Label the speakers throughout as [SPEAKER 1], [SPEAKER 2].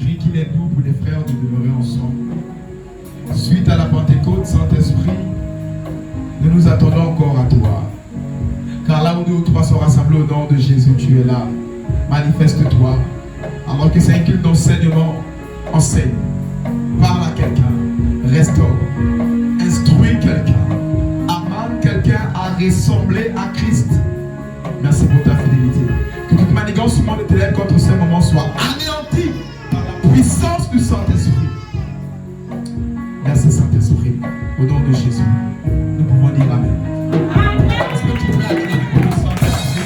[SPEAKER 1] Saint-Esprit qu'il est doux pour les frères de demeurer ensemble. Suite à la Pentecôte, Saint-Esprit, nous nous attendons encore à toi. Car là où 2 ou 3 sont rassemblés au nom de Jésus, tu es là. Manifeste-toi. Alors que c'est un culte d'enseignement, enseigne. Parle à quelqu'un. Restaure. Instruis quelqu'un. Amène quelqu'un à ressembler à Christ. Merci pour ta fidélité. Que toute manigance du monde de ténèbres contre ce moment soit anéantie par la puissance du Saint-Esprit. Merci Saint-Esprit. Au nom de Jésus, nous pouvons dire Amen. Est-ce que tu peux acclamer pour le Saint-Esprit?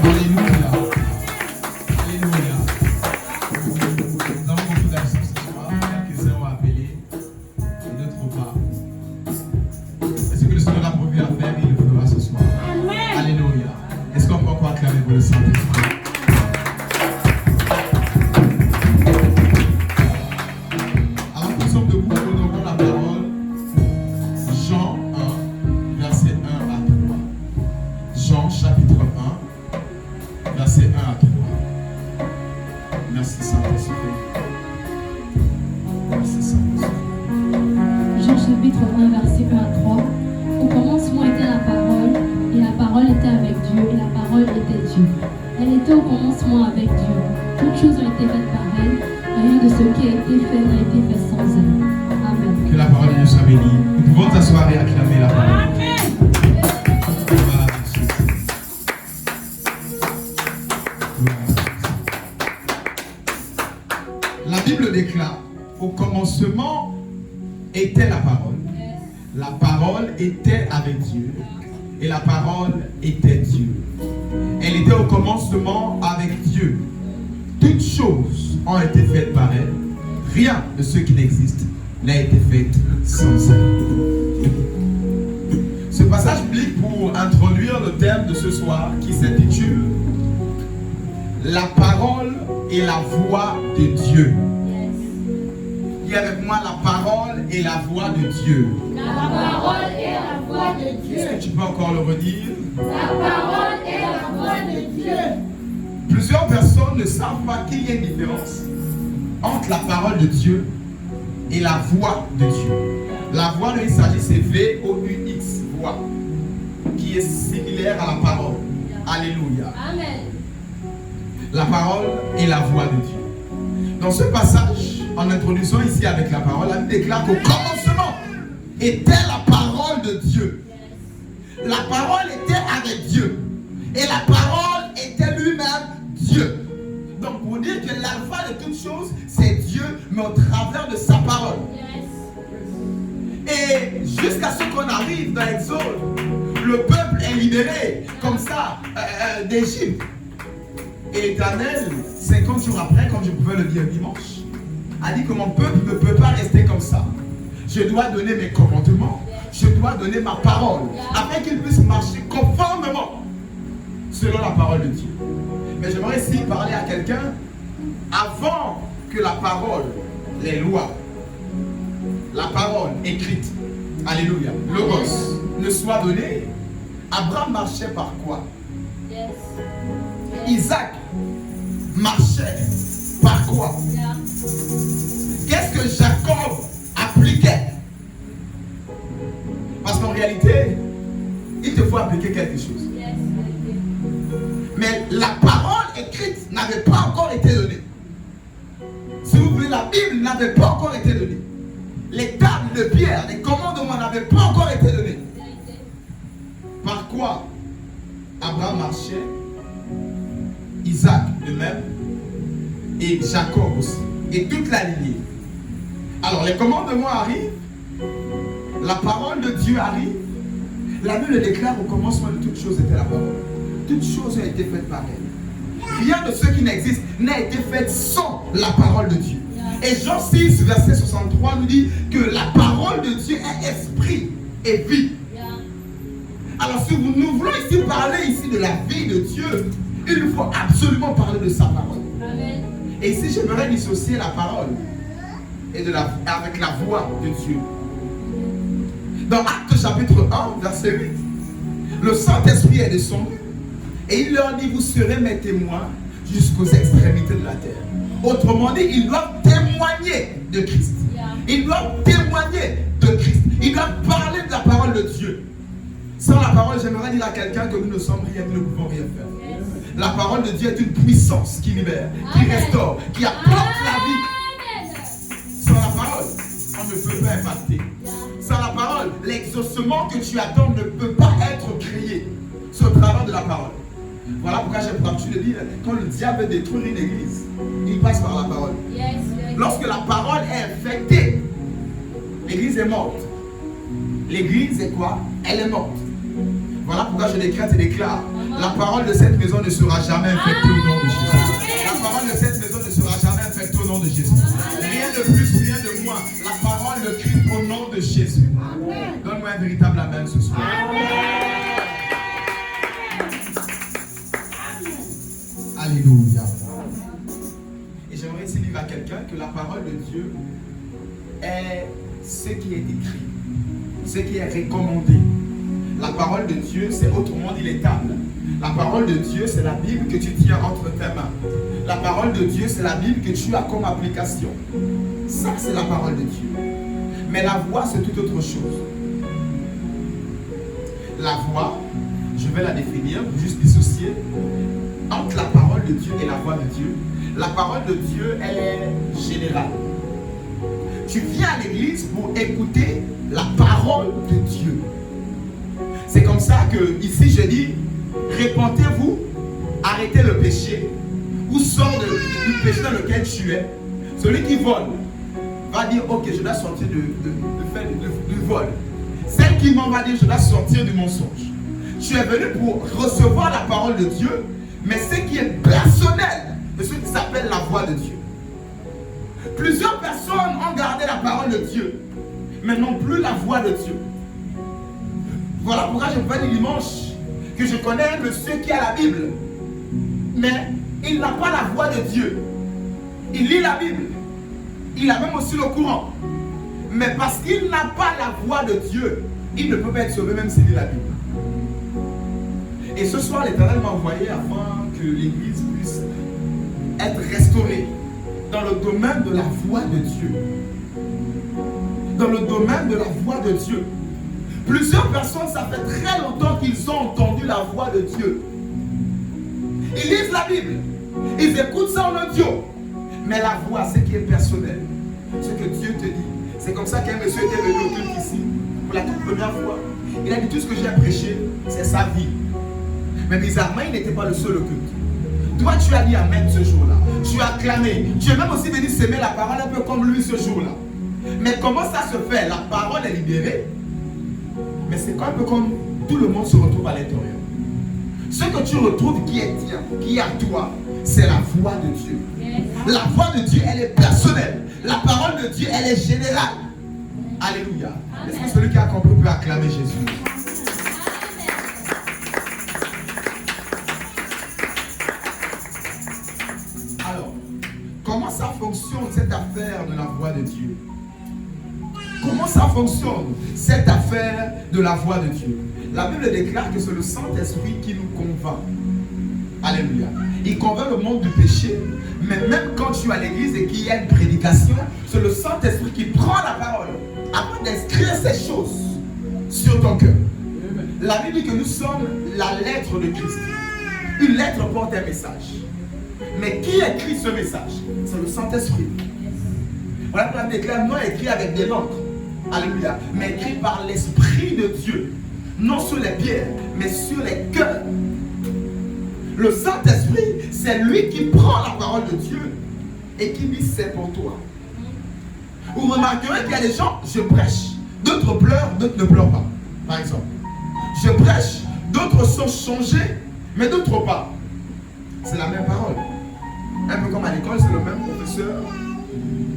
[SPEAKER 1] Alléluia. Alléluia. Nous avons beaucoup d'absents ce soir. Quelques-uns ont appelé et d'autres pas. Est-ce que le Seigneur a prévu à faire et il le fera ce soir? Amen. Alléluia. Est-ce qu'on peut encore acclamer pour le Saint-Esprit? Et la parole était Dieu. Elle était au commencement avec Dieu. Toutes choses ont été faites par elle. Rien de ce qui n'existe n'a été fait sans elle. Ce passage biblique pour introduire le thème de ce soir qui s'intitule La parole et la voix de Dieu. Dis avec moi, la parole et la voix de Dieu.
[SPEAKER 2] La parole et la voix de Dieu.
[SPEAKER 1] Est-ce que tu peux encore le redire?
[SPEAKER 2] La parole et la voix de Dieu.
[SPEAKER 1] Plusieurs personnes ne savent pas qu'il y a une différence entre la parole de Dieu et la voix de Dieu. La voix, il s'agit, c'est V-O-U-X, voix, qui est similaire à la parole. Alléluia.
[SPEAKER 2] Amen.
[SPEAKER 1] La parole et la voix de Dieu. Dans ce passage, en introduisant ici avec la parole, la Bible déclare qu'au commencement était la parole de Dieu. La parole était avec Dieu. Et la parole était lui-même Dieu. Donc pour dire que l'alpha de toutes choses, c'est Dieu, mais au travers de sa parole. Et jusqu'à ce qu'on arrive dans l'Exode, le peuple est libéré comme ça d'Égypte. Et l'Éternel, 50 jours après, comme je pouvais le dire dimanche, a dit que mon peuple ne peut pas rester comme ça. Je dois donner mes commandements, je dois donner ma parole, afin qu'ils puissent marcher conformément selon la parole de Dieu. Mais j'aimerais ici parler à quelqu'un avant que la parole, les lois, la parole écrite, alléluia, logos, ne soit donnée. Abraham marchait par quoi? Isaac marchait par quoi? Qu'est-ce que Jacob appliquait? Parce qu'en réalité, il te faut appliquer quelque chose. Mais la parole écrite n'avait pas encore été donnée. Si vous voulez, la Bible n'avait pas encore été donnée. Les tables de pierre, les commandements n'avaient pas encore été donnés. Par quoi Abraham marchait, Isaac de même, et Jacob aussi, et toute la lignée. Alors les commandements arrivent, la parole de Dieu arrive, la Bible déclare au commencement de toutes choses était la parole. Toutes choses ont été faites par elle. Rien de ce qui n'existe n'a été fait sans la parole de Dieu. Et Jean 6, verset 63 nous dit que la parole de Dieu est esprit et vie. Alors si nous voulons ici parler ici de la vie de Dieu, il nous faut absolument parler de sa parole.
[SPEAKER 2] Amen.
[SPEAKER 1] Et ici j'aimerais dissocier la parole et avec la voix de Dieu. Dans Actes chapitre 1, verset 8, le Saint-Esprit est descendu et il leur dit, vous serez mes témoins jusqu'aux extrémités de la terre. Autrement dit, ils doivent témoigner de Christ. Ils doivent témoigner de Christ. Ils doivent parler de la parole de Dieu. Sans la parole, j'aimerais dire à quelqu'un que nous ne sommes rien, nous ne pouvons rien faire. La parole de Dieu est une puissance qui libère, qui restaure, qui apporte la vie. Sans la parole, on ne peut pas impacter. Sans la parole, l'exaucement que tu attends ne peut pas être créé. C'est au travers de la parole. Voilà pourquoi j'ai pour habitude de dire, quand le diable veut détruire une église, il passe par la parole. Lorsque la parole est infectée, l'église est morte. L'église est quoi? Elle est morte. Voilà pourquoi je décrète et déclare, la parole de cette maison ne sera jamais infectée au nom de Jésus. La parole de cette maison ne sera jamais infectée au nom de Jésus. Rien de plus, rien de moins. La parole de Christ au nom de Jésus. Donne-moi un véritable amen ce soir. Alléluia. Et j'aimerais aussi dire à quelqu'un que la parole de Dieu est ce qui est écrit, ce qui est recommandé. La parole de Dieu, c'est autrement dit les tables. La parole de Dieu, c'est la Bible que tu tiens entre tes mains. La parole de Dieu, c'est la Bible que tu as comme application. Ça, c'est la parole de Dieu. Mais la voix, c'est tout autre chose. La voix, je vais la définir, juste dissocier entre la parole de Dieu et la voix de Dieu. La parole de Dieu, elle est générale. Tu viens à l'église pour écouter la parole de Dieu. C'est comme ça que ici je dis, répentez-vous, arrêtez le péché, ou sors du péché dans lequel tu es. Celui qui vole va dire, ok, je dois sortir du vol. Celle qui ment va dire, je dois sortir du mensonge. Tu es venu pour recevoir la parole de Dieu, mais ce qui est personnel, c'est ce qui s'appelle la voix de Dieu. Plusieurs personnes ont gardé la parole de Dieu, mais non plus la voix de Dieu. Voilà pourquoi je peux dire dimanche que je connais un monsieur qui a la Bible, mais il n'a pas la voix de Dieu. Il lit la Bible, il a même aussi le Coran, mais parce qu'il n'a pas la voix de Dieu, il ne peut pas être sauvé même s'il lit la Bible. Et ce soir, l'Éternel m'a envoyé afin que l'Église puisse être restaurée dans le domaine de la voix de Dieu. Dans le domaine de la voix de Dieu. Plusieurs personnes, ça fait très longtemps qu'ils ont entendu la voix de Dieu. Ils lisent la Bible, ils écoutent ça en audio, mais la voix, c'est qui est personnel, ce que Dieu te dit. C'est comme ça qu'un monsieur était venu au culte ici, pour la toute première fois. Il a dit tout ce que j'ai prêché, c'est sa vie. Mais bizarrement, il n'était pas le seul au culte. Toi, tu as dit amen ce jour-là. Tu as clamé. Tu es même aussi venu s'aimer la parole un peu comme lui ce jour-là. Mais comment ça se fait? La parole est libérée. Mais c'est un peu comme tout le monde se retrouve à l'intérieur. Ce que tu retrouves qui est tien, qui est à toi, c'est la voix de Dieu. La voix de Dieu, elle est personnelle. La parole de Dieu, elle est générale. Alléluia. Est-ce que celui qui a compris peut acclamer Jésus? Alors, comment ça fonctionne cette affaire de la voix de Dieu? Comment ça fonctionne, cette affaire de la voix de Dieu? La Bible déclare que c'est le Saint-Esprit qui nous convainc. Alléluia. Il convainc le monde du péché, mais même quand tu es à l'église et qu'il y a une prédication, c'est le Saint-Esprit qui prend la parole afin d'inscrire ces choses sur ton cœur. La Bible dit que nous sommes la lettre de Christ. Une lettre porte un message. Mais qui écrit ce message? C'est le Saint-Esprit. Voilà pourquoi la Bible déclare non écrit avec des langues. Alléluia. Mais écrit par l'Esprit de Dieu. Non sur les pierres, mais sur les cœurs. Le Saint-Esprit, c'est lui qui prend la parole de Dieu et qui dit c'est pour toi. Vous remarquerez qu'il y a des gens, je prêche, d'autres pleurent, d'autres ne pleurent pas. Par exemple, je prêche, d'autres sont changés, mais d'autres pas. C'est la même parole. Un peu comme à l'école, c'est le même professeur.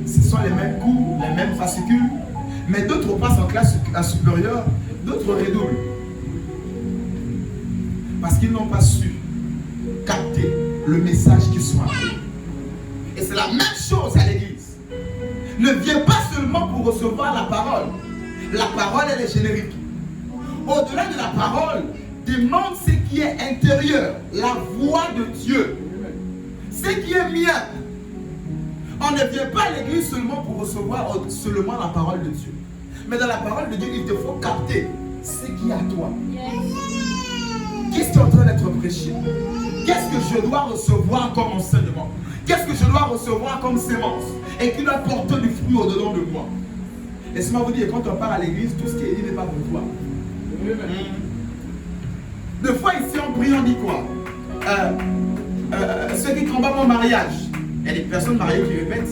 [SPEAKER 1] Ce sont les mêmes cours, les mêmes fascicules. Mais d'autres passent en classe supérieure, d'autres redoublent. Parce qu'ils n'ont pas su capter le message qui soit. Et c'est la même chose à l'église. Ne viens pas seulement pour recevoir la parole. La parole, elle est générique. Au-delà de la parole, demande ce qui est intérieur, la voix de Dieu. Ce qui est mien. On ne vient pas à l'église seulement pour recevoir seulement la parole de Dieu. Mais dans la parole de Dieu, il te faut capter ce qui est à toi. Qu'est-ce qui est en train d'être prêché? Qu'est-ce que je dois recevoir comme enseignement? Qu'est-ce que je dois recevoir comme sémence? Et qui doit porter du fruit au-dedans de moi? Laissez-moi vous dire, quand on part à l'église, tout ce qui est dit n'est pas pour toi. Deux fois ici, on prie, on dit quoi? Ceux qui combattent mon mariage. Il y a des personnes mariées qui répètent.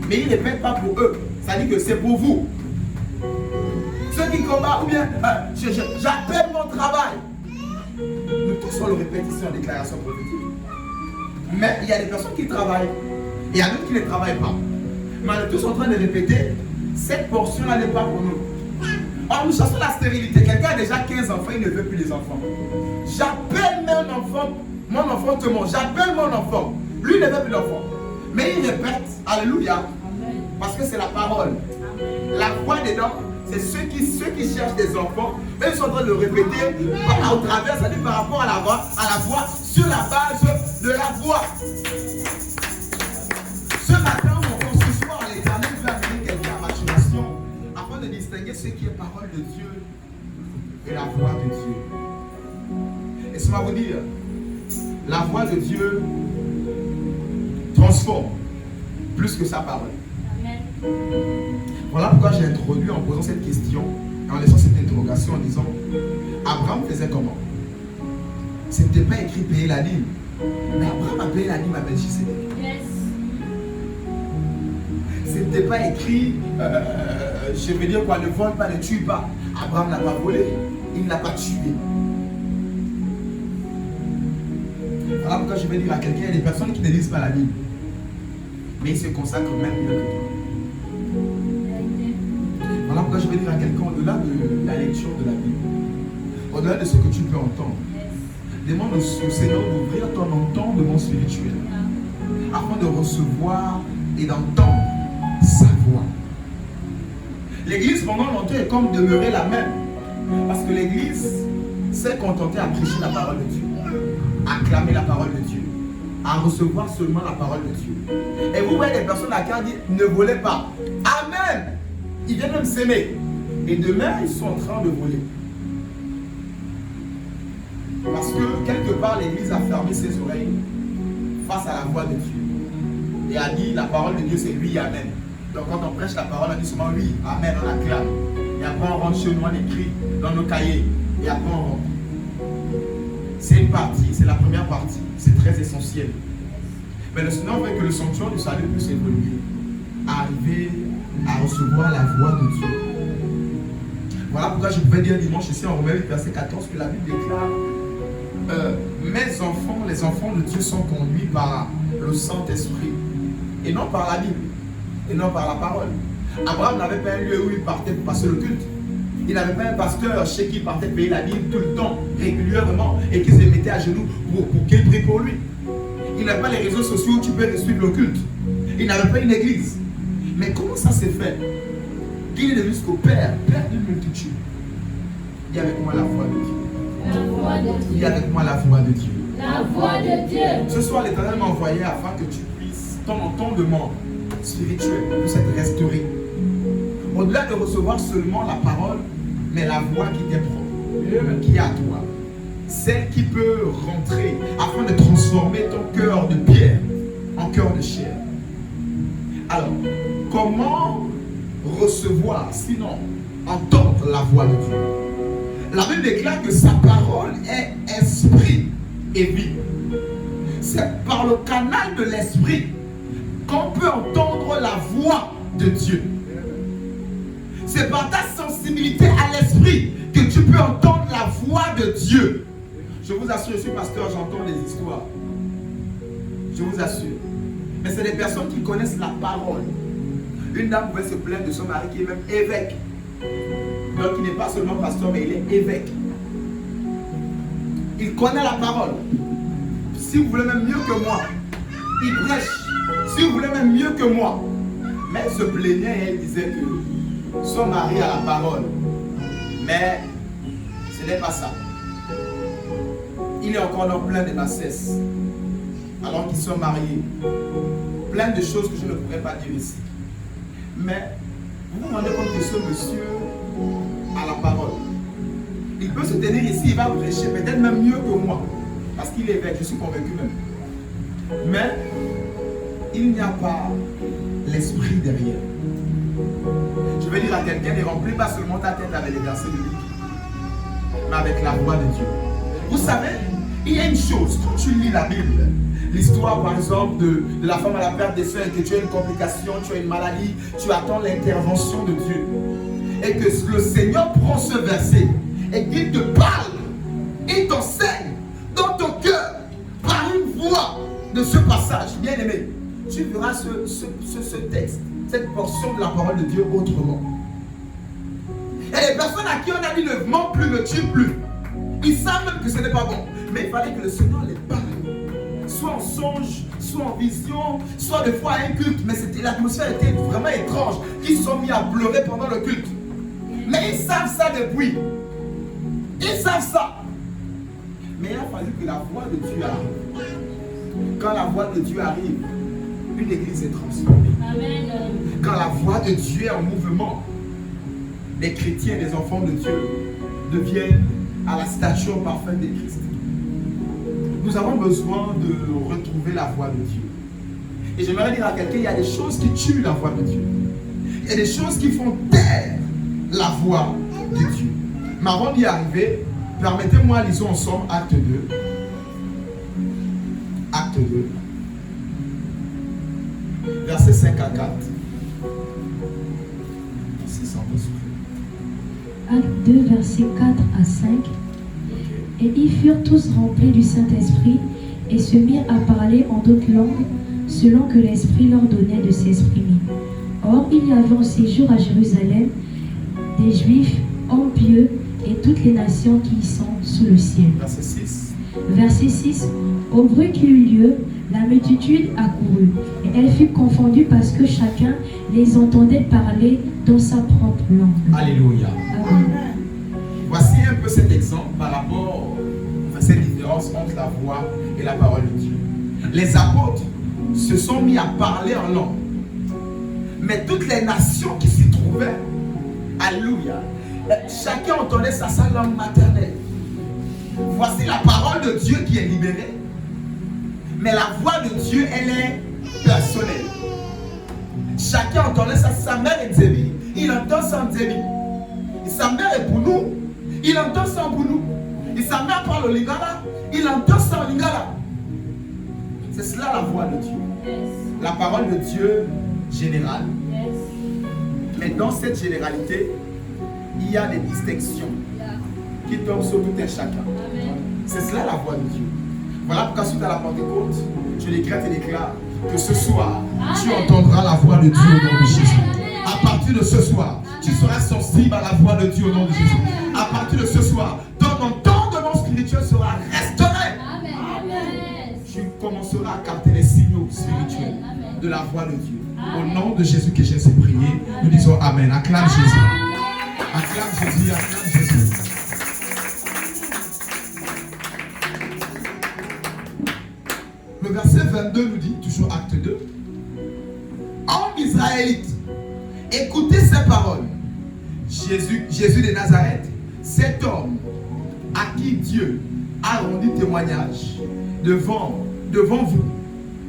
[SPEAKER 1] Mais ils ne répètent pas pour eux. Ça dit que c'est pour vous. Ceux qui combattent, ou bien j'appelle mon travail. Nous tous on le répète ici en déclaration prophétique. Mais il y a des personnes qui travaillent. Et il y a d'autres qui ne travaillent pas. Mais on est tous en train de répéter, cette portion-là n'est pas pour nous. Or, nous cherchons la stérilité. Quelqu'un a déjà 15 enfants, il ne veut plus les enfants. J'appelle mon enfant te ment. J'appelle mon enfant. Lui ne veut plus d'enfants. Mais il répète, alléluia, parce que c'est la parole. La voix dedans, c'est ceux qui cherchent des enfants. Eux, ils sont en train de le répéter au travers, c'est-à-dire par rapport à la voix, sur la base de la voix. Ce matin, ce soir, l'Éternel veut amener quelqu'un à maturation afin de distinguer ce qui est parole de Dieu et la voix de Dieu. Laissez-moi vous dire, la voix de Dieu transforme plus que sa parole. Amen. Voilà pourquoi j'ai introduit en posant cette question et en laissant cette interrogation en disant Abraham faisait comment? Ce n'était pas écrit payer la dîme, mais Abraham a payé la dîme à Melchisedec. Yes. Ce n'était pas écrit je veux dire quoi, ne vole pas, ne tue pas. Abraham n'a pas volé, il n'a pas tué. Voilà pourquoi je vais dire à quelqu'un, il y a des personnes qui ne lisent pas la Bible, mais ils se consacrent même mieux que toi. Voilà pourquoi je vais dire à quelqu'un, au-delà de la lecture de la Bible, au-delà de ce que tu peux entendre, demande au Seigneur d'ouvrir ton entendement spirituel afin de recevoir et d'entendre sa voix. L'église pendant longtemps est comme demeurée la même, parce que l'église s'est contentée à prêcher la parole de Dieu, à clamer la parole de Dieu, à recevoir seulement la parole de Dieu. Et vous voyez des personnes à qui on dit ne volez pas. Amen. Ils viennent même s'aimer. Et demain, ils sont en train de voler. Parce que quelque part, l'église a fermé ses oreilles face à la voix de Dieu. Et a dit la parole de Dieu, c'est oui, amen. Donc quand on prêche la parole, on dit seulement oui, amen, on acclame. Et après, on rentre chez nous, on écrit dans nos cahiers. Et après, on rentre. C'est une partie, c'est la première partie. C'est très essentiel. Mais le Seigneur veut que le sanctuaire du salut puisse évoluer. Arriver à recevoir la voix de Dieu. Voilà pourquoi je pouvais dire dimanche ici en Romains 8, verset 14 que la Bible déclare mes enfants, les enfants de Dieu sont conduits par le Saint-Esprit et non par la Bible et non par la parole. Abraham n'avait pas un lieu où il partait pour passer le culte. Il n'avait pas un pasteur chez qui il partait payer la Bible tout le temps, régulièrement, et qui se mettait à genoux pour qu'il prie pour lui. Il n'avait pas les réseaux sociaux où tu peux suivre le culte. Il n'avait pas une église. Mais comment ça s'est fait qu'il est devenu jusqu'au Père d'une multitude? Il y a avec moi la voix de Dieu.
[SPEAKER 2] La voix de Dieu.
[SPEAKER 1] Il y a avec moi la voix de Dieu.
[SPEAKER 2] La voix de Dieu.
[SPEAKER 1] Ce soir, l'Éternel m'a envoyé afin que tu puisses, ton entendement spirituel puisse être restauré. Au-delà de recevoir seulement la parole, mais la voix qui t'est propre, qui est à toi. Celle qui peut rentrer afin de transformer ton cœur de pierre en cœur de chair. Alors, comment recevoir, sinon entendre la voix de Dieu? La Bible déclare que sa parole est esprit et vie. C'est par le canal de l'esprit qu'on peut entendre la voix de Dieu. C'est par ta sensibilité à l'esprit que tu peux entendre la voix de Dieu. Je vous assure, je suis pasteur, j'entends des histoires. Je vous assure. Mais c'est des personnes qui connaissent la parole. Une dame pouvait se plaindre de son mari qui est même évêque. Donc il n'est pas seulement pasteur, mais il est évêque. Il connaît la parole. Si vous voulez même mieux que moi, il prêche. Si vous voulez même mieux que moi. Mais elle se plaignait et elle disait que son mari a la parole. Mais ce n'est pas ça. Il est encore dans plein de bassesse. alors qu'ils sont mariés. Plein de choses que je ne pourrais pas dire ici. Mais vous vous rendez compte que ce monsieur a la parole. Il peut se tenir ici, il va prêcher peut-être même mieux que moi. Parce qu'il est évêque, je suis convaincu même. Mais il n'y a pas l'esprit derrière. Je vais dire à quelqu'un, ne remplis pas seulement ta tête avec les versets bibliques, mais avec la voix de Dieu. Vous savez, il y a une chose, quand tu lis la Bible, l'histoire par exemple de la femme à la perte des seins, que tu as une complication, tu as une maladie, tu attends l'intervention de Dieu. Et que le Seigneur prend ce verset et qu'il te parle, il t'enseigne dans ton cœur par une voix de ce passage, bien aimé. Tu verras ce texte, cette portion de la parole de Dieu autrement. Et les personnes à qui on a dit ne mens plus, ne tue plus, ils savent même que ce n'est pas bon. Mais il fallait que le Seigneur les parle. Soit en songe, soit en vision, soit des fois à un culte. Mais l'atmosphère était vraiment étrange. Ils se sont mis à pleurer pendant le culte. Mais ils savent ça depuis. Ils savent ça. Mais il a fallu que la voix de Dieu arrive. Quand la voix de Dieu arrive, une église est transformée. Amen. Quand la voix de Dieu est en mouvement, les chrétiens, les enfants de Dieu deviennent à la stature parfaite de Christ. Nous avons besoin de retrouver la voix de Dieu. Et j'aimerais dire à quelqu'un, il y a des choses qui tuent la voix de Dieu. Il y a des choses qui font taire la voix de Dieu. Mais avant d'y arriver, permettez-moi, lisons ensemble Acte 2. Acte 2. Versets 5 à 4.
[SPEAKER 3] Acte 2, versets 4 à 5. Et ils furent tous remplis du Saint-Esprit et se mirent à parler en d'autres langues, selon que l'Esprit leur donnait de s'exprimer. Or, il y avait en séjour à Jérusalem des Juifs, hommes pieux, et toutes les nations qui y sont sous le ciel.
[SPEAKER 1] Verset 6.
[SPEAKER 3] Verset 6. Au bruit qui eut lieu, la multitude accourut, et elle fut confondue parce que chacun les entendait parler dans sa propre langue.
[SPEAKER 1] Alléluia.
[SPEAKER 3] Amen.
[SPEAKER 1] Voici un peu cet exemple par rapport à cette différence entre la voix et la parole de Dieu. Les apôtres se sont mis à parler en langue. Mais toutes les nations qui s'y trouvaient, alléluia, chacun entendait sa langue maternelle. Voici la parole de Dieu qui est libérée. Mais la voix de Dieu, elle est personnelle. Chacun entendait ça. Sa mère est Nzébi. Il entend ça en Nzébi. Sa mère est Bounou. Il entend ça en Bounou. Et sa mère parle au Lingala. Il entend ça en Lingala. C'est cela la voix de Dieu. La parole de Dieu générale. Mais dans cette généralité, il y a des distinctions qui tombent sur tout un chacun. C'est cela la voix de Dieu. Voilà pourquoi suite à la Pentecôte, je décrète et déclare que ce soir, tu entendras la voix de Dieu au nom de Jésus. À partir de ce soir, tu seras sensible à la voix de Dieu au nom de Jésus. À partir de ce soir, ton entendement spirituel sera restauré. Tu commenceras à capter les signaux spirituels de la voix de Dieu. Au nom de Jésus que j'ai prié, nous disons Amen. Acclame Jésus. Acclame Jésus, acclame Jésus. Le verset 22 nous dit, toujours acte 2, Hommes israélites, écoutez ces paroles. Jésus de Nazareth, cet homme à qui Dieu a rendu témoignage devant vous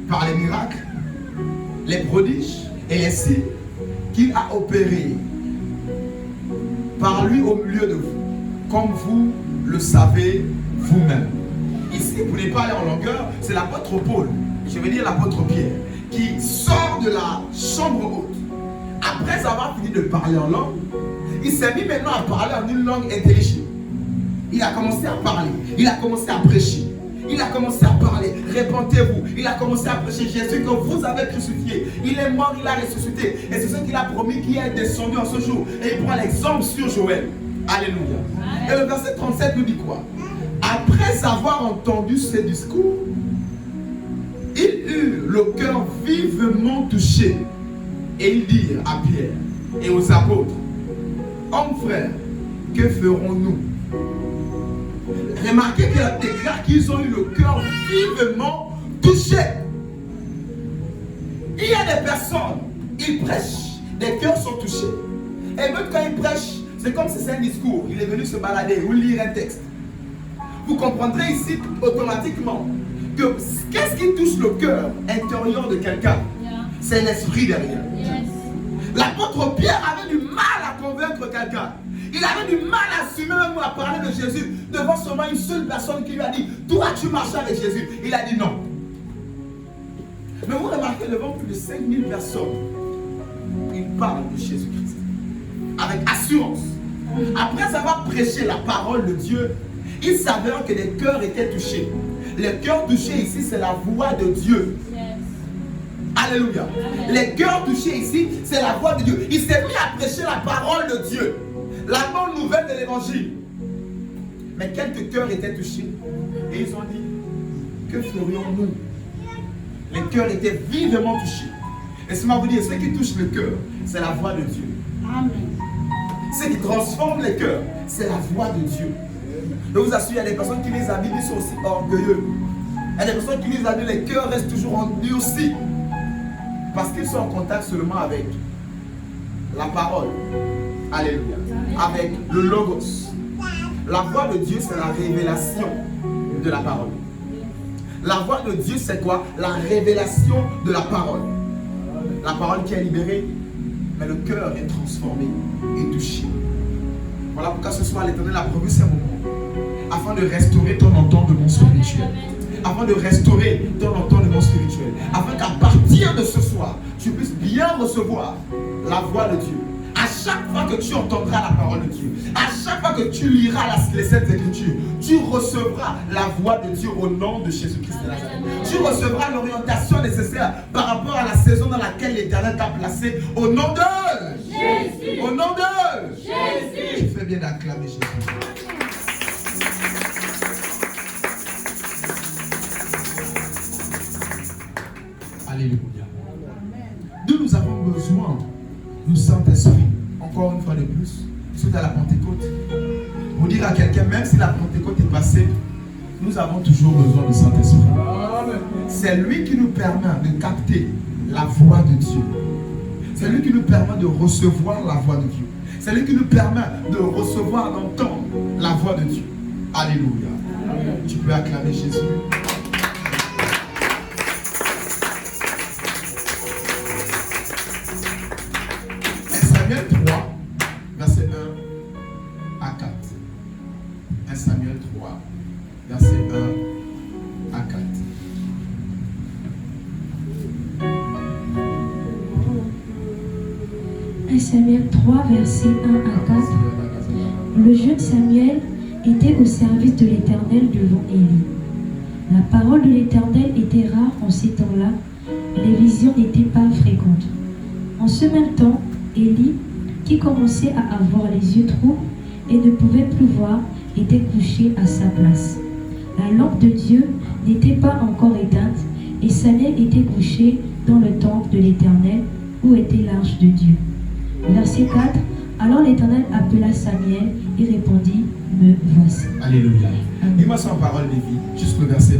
[SPEAKER 1] par les miracles, les prodiges et les signes qu'il a opérés par lui au milieu de vous, comme vous le savez vous-même. Ici, pour ne pas aller en longueur, c'est l'apôtre Paul, je veux dire l'apôtre Pierre, qui sort de la chambre haute. Après avoir fini de parler en langue, il s'est mis maintenant à parler en une langue intelligible. Il a commencé à parler, il a commencé à prêcher, il a commencé à parler, répentez-vous. Il a commencé à prêcher Jésus que vous avez crucifié. Il est mort, il a ressuscité. Et c'est ce qu'il a promis qui est descendu en ce jour. Et il prend l'exemple sur Joël. Alléluia. Et le verset 37 nous dit quoi? Après avoir entendu ces discours, ils eurent le cœur vivement touché. Et ils dirent à Pierre et aux apôtres, hommes frères, que ferons-nous? Remarquez qu'il déclare qu'ils ont eu le cœur vivement touchés. Il y a des personnes, ils prêchent, des cœurs sont touchés. Et même quand ils prêchent, c'est comme si c'est un discours. Il est venu se balader ou lire un texte. Vous comprendrez ici automatiquement que qu'est-ce qui touche le cœur intérieur de quelqu'un? C'est l'esprit derrière. L'apôtre Pierre avait du mal à convaincre quelqu'un. Il avait du mal à assumer même à parler de Jésus devant seulement une seule personne qui lui a dit: toi tu marches avec Jésus. Il a dit non. Mais vous remarquez, devant plus de 5000 personnes, il parle de Jésus-Christ avec assurance. Après avoir prêché la parole de Dieu, il s'avère que les cœurs étaient touchés. Les cœurs touchés ici, c'est la voix de Dieu. Alléluia. Les cœurs touchés ici, c'est la voix de Dieu. Il s'est mis à prêcher la parole de Dieu, la bonne nouvelle de l'évangile. Mais quelques cœurs étaient touchés. Et ils ont dit: que ferions-nous? Les cœurs étaient vivement touchés. Et ce que vous dire, ce qui touche le cœur, c'est la voix de Dieu.
[SPEAKER 2] Amen.
[SPEAKER 1] Ce qui transforme les cœurs, c'est la voix de Dieu. Je vous assure, il y a des personnes qui les habillent, ils sont aussi orgueilleux. Il y a des personnes qui les habillent, les cœurs restent toujours endurcis. Parce qu'ils sont en contact seulement avec la parole. Alléluia. Avec le logos. La voix de Dieu, c'est la révélation de la parole. La voix de Dieu, c'est quoi? La révélation de la parole. La parole qui est libérée, mais le cœur est transformé et touché. Voilà pourquoi ce soir, l'Éternel a prévu ces moments afin de restaurer ton entendement spirituel. Afin de restaurer ton entendement spirituel. Afin qu'à partir de ce soir, tu puisses bien recevoir la voix de Dieu. À chaque fois que tu entendras la parole de Dieu, à chaque fois que tu liras les Saintes Écritures, tu recevras la voix de Dieu au nom de Jésus-Christ de Nazareth. Tu recevras l'orientation nécessaire par rapport à la saison dans laquelle l'Éternel t'a placé au nom de Jésus. Au nom de Jésus. Tu fais bien d'acclamer Jésus. Alléluia. Nous avons besoin du Saint-Esprit, encore une fois de plus, suite à la Pentecôte. Pour dire à quelqu'un, même si la Pentecôte est passée, nous avons toujours besoin du Saint-Esprit. C'est lui qui nous permet de capter la voix de Dieu. C'est lui qui nous permet de recevoir la voix de Dieu. C'est lui qui nous permet de recevoir, d'entendre la voix de Dieu. Alléluia. Tu peux acclamer Jésus. Samuel 3, verset 1 à 4. 1 Samuel 3, verset 1 à 4.
[SPEAKER 3] Samuel 3, verset 1 à 4. Le jeune Samuel était au service de l'Éternel devant Élie. La parole de l'Éternel était rare en ces temps-là. Les visions n'étaient pas fréquentes. En ce même temps, Élie, qui commençait à avoir les yeux troubles et ne pouvait plus voir, était couché à sa place. La lampe de Dieu n'était pas encore éteinte et Samuel était couché dans le temple de l'Éternel où était l'arche de Dieu. Verset 4. Alors l'Éternel appela Samuel et répondit: me voici.
[SPEAKER 1] Alléluia. Dis-moi son parole de vie, jusqu'au verset 1.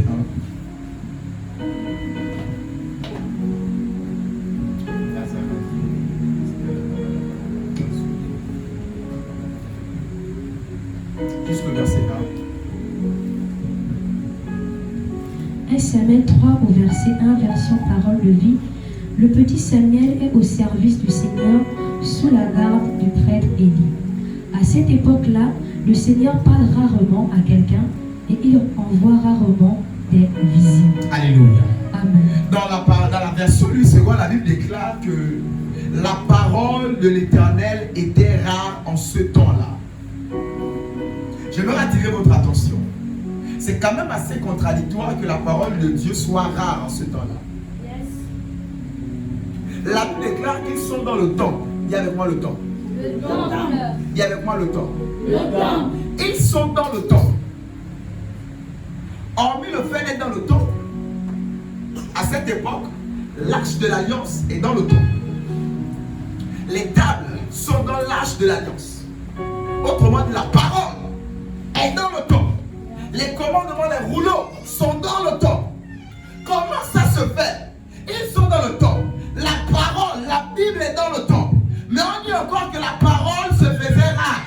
[SPEAKER 1] Jusqu'au verset 1.
[SPEAKER 3] 1 Samuel 3 au verset 1, version parole de vie. Le petit Samuel est au service du Seigneur sous la garde du prêtre Élie. À cette époque-là, le Seigneur parle rarement à quelqu'un et il envoie rarement des visions.
[SPEAKER 1] Alléluia.
[SPEAKER 3] Amen.
[SPEAKER 1] Dans la version du second, la Bible déclare que la parole de l'Éternel était rare en ce temps-là. J'aimerais attirer votre attention. C'est quand même assez contradictoire que la parole de Dieu soit rare en ce temps-là. La Bible déclare qu'ils sont dans le temps. Dis avec moi le temps.
[SPEAKER 2] Le temps.
[SPEAKER 1] Dis avec moi le temps.
[SPEAKER 2] Le temps.
[SPEAKER 1] Ils sont dans le temps. Hormis le fait d'être dans le temps, à cette époque, l'arche de l'alliance est dans le temps. Les tables sont dans l'arche de l'alliance. Autrement dit, la parole est dans le temps. Les commandements des rouleaux sont dans le temps. Comment encore que la parole se faisait rare.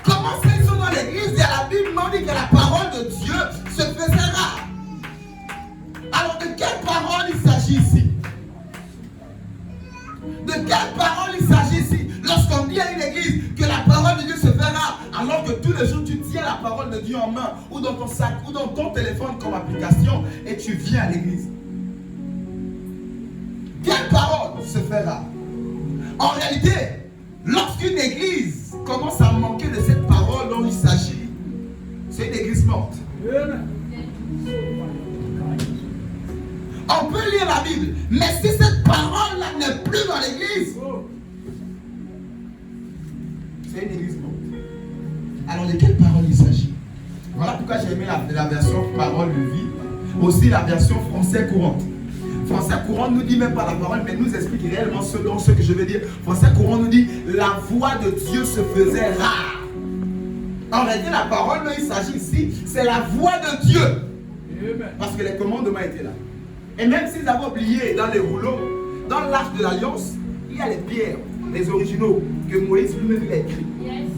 [SPEAKER 1] Comment ça, ils sont dans l'église et à la Bible nous dit que la parole de Dieu se faisait rare? Alors de quelle parole il s'agit ici? De quelle parole il s'agit ici? Lorsqu'on dit à une église que la parole de Dieu se fait rare, alors que tous les jours tu tiens la parole de Dieu en main, ou dans ton sac, ou dans ton téléphone comme application, et tu viens à l'église. Quelle parole se fait rare? En réalité, lorsqu'une église commence à manquer de cette parole dont il s'agit, c'est une église morte. On peut lire la Bible, mais si cette parole-là n'est plus dans l'église, c'est une église morte. Alors de quelle parole il s'agit? Voilà pourquoi j'ai aimé la version parole de vie, aussi la version français courante. Français courant nous dit même pas la parole, mais nous explique réellement selon ce que je veux dire. Français courant nous dit la voix de Dieu se faisait rare. En réalité, la parole dont il s'agit ici, c'est la voix de Dieu. Parce que les commandements étaient là. Et même s'ils avaient oublié dans les rouleaux, dans l'arche de l'alliance, il y a les pierres, les originaux, que Moïse lui-même a écrit.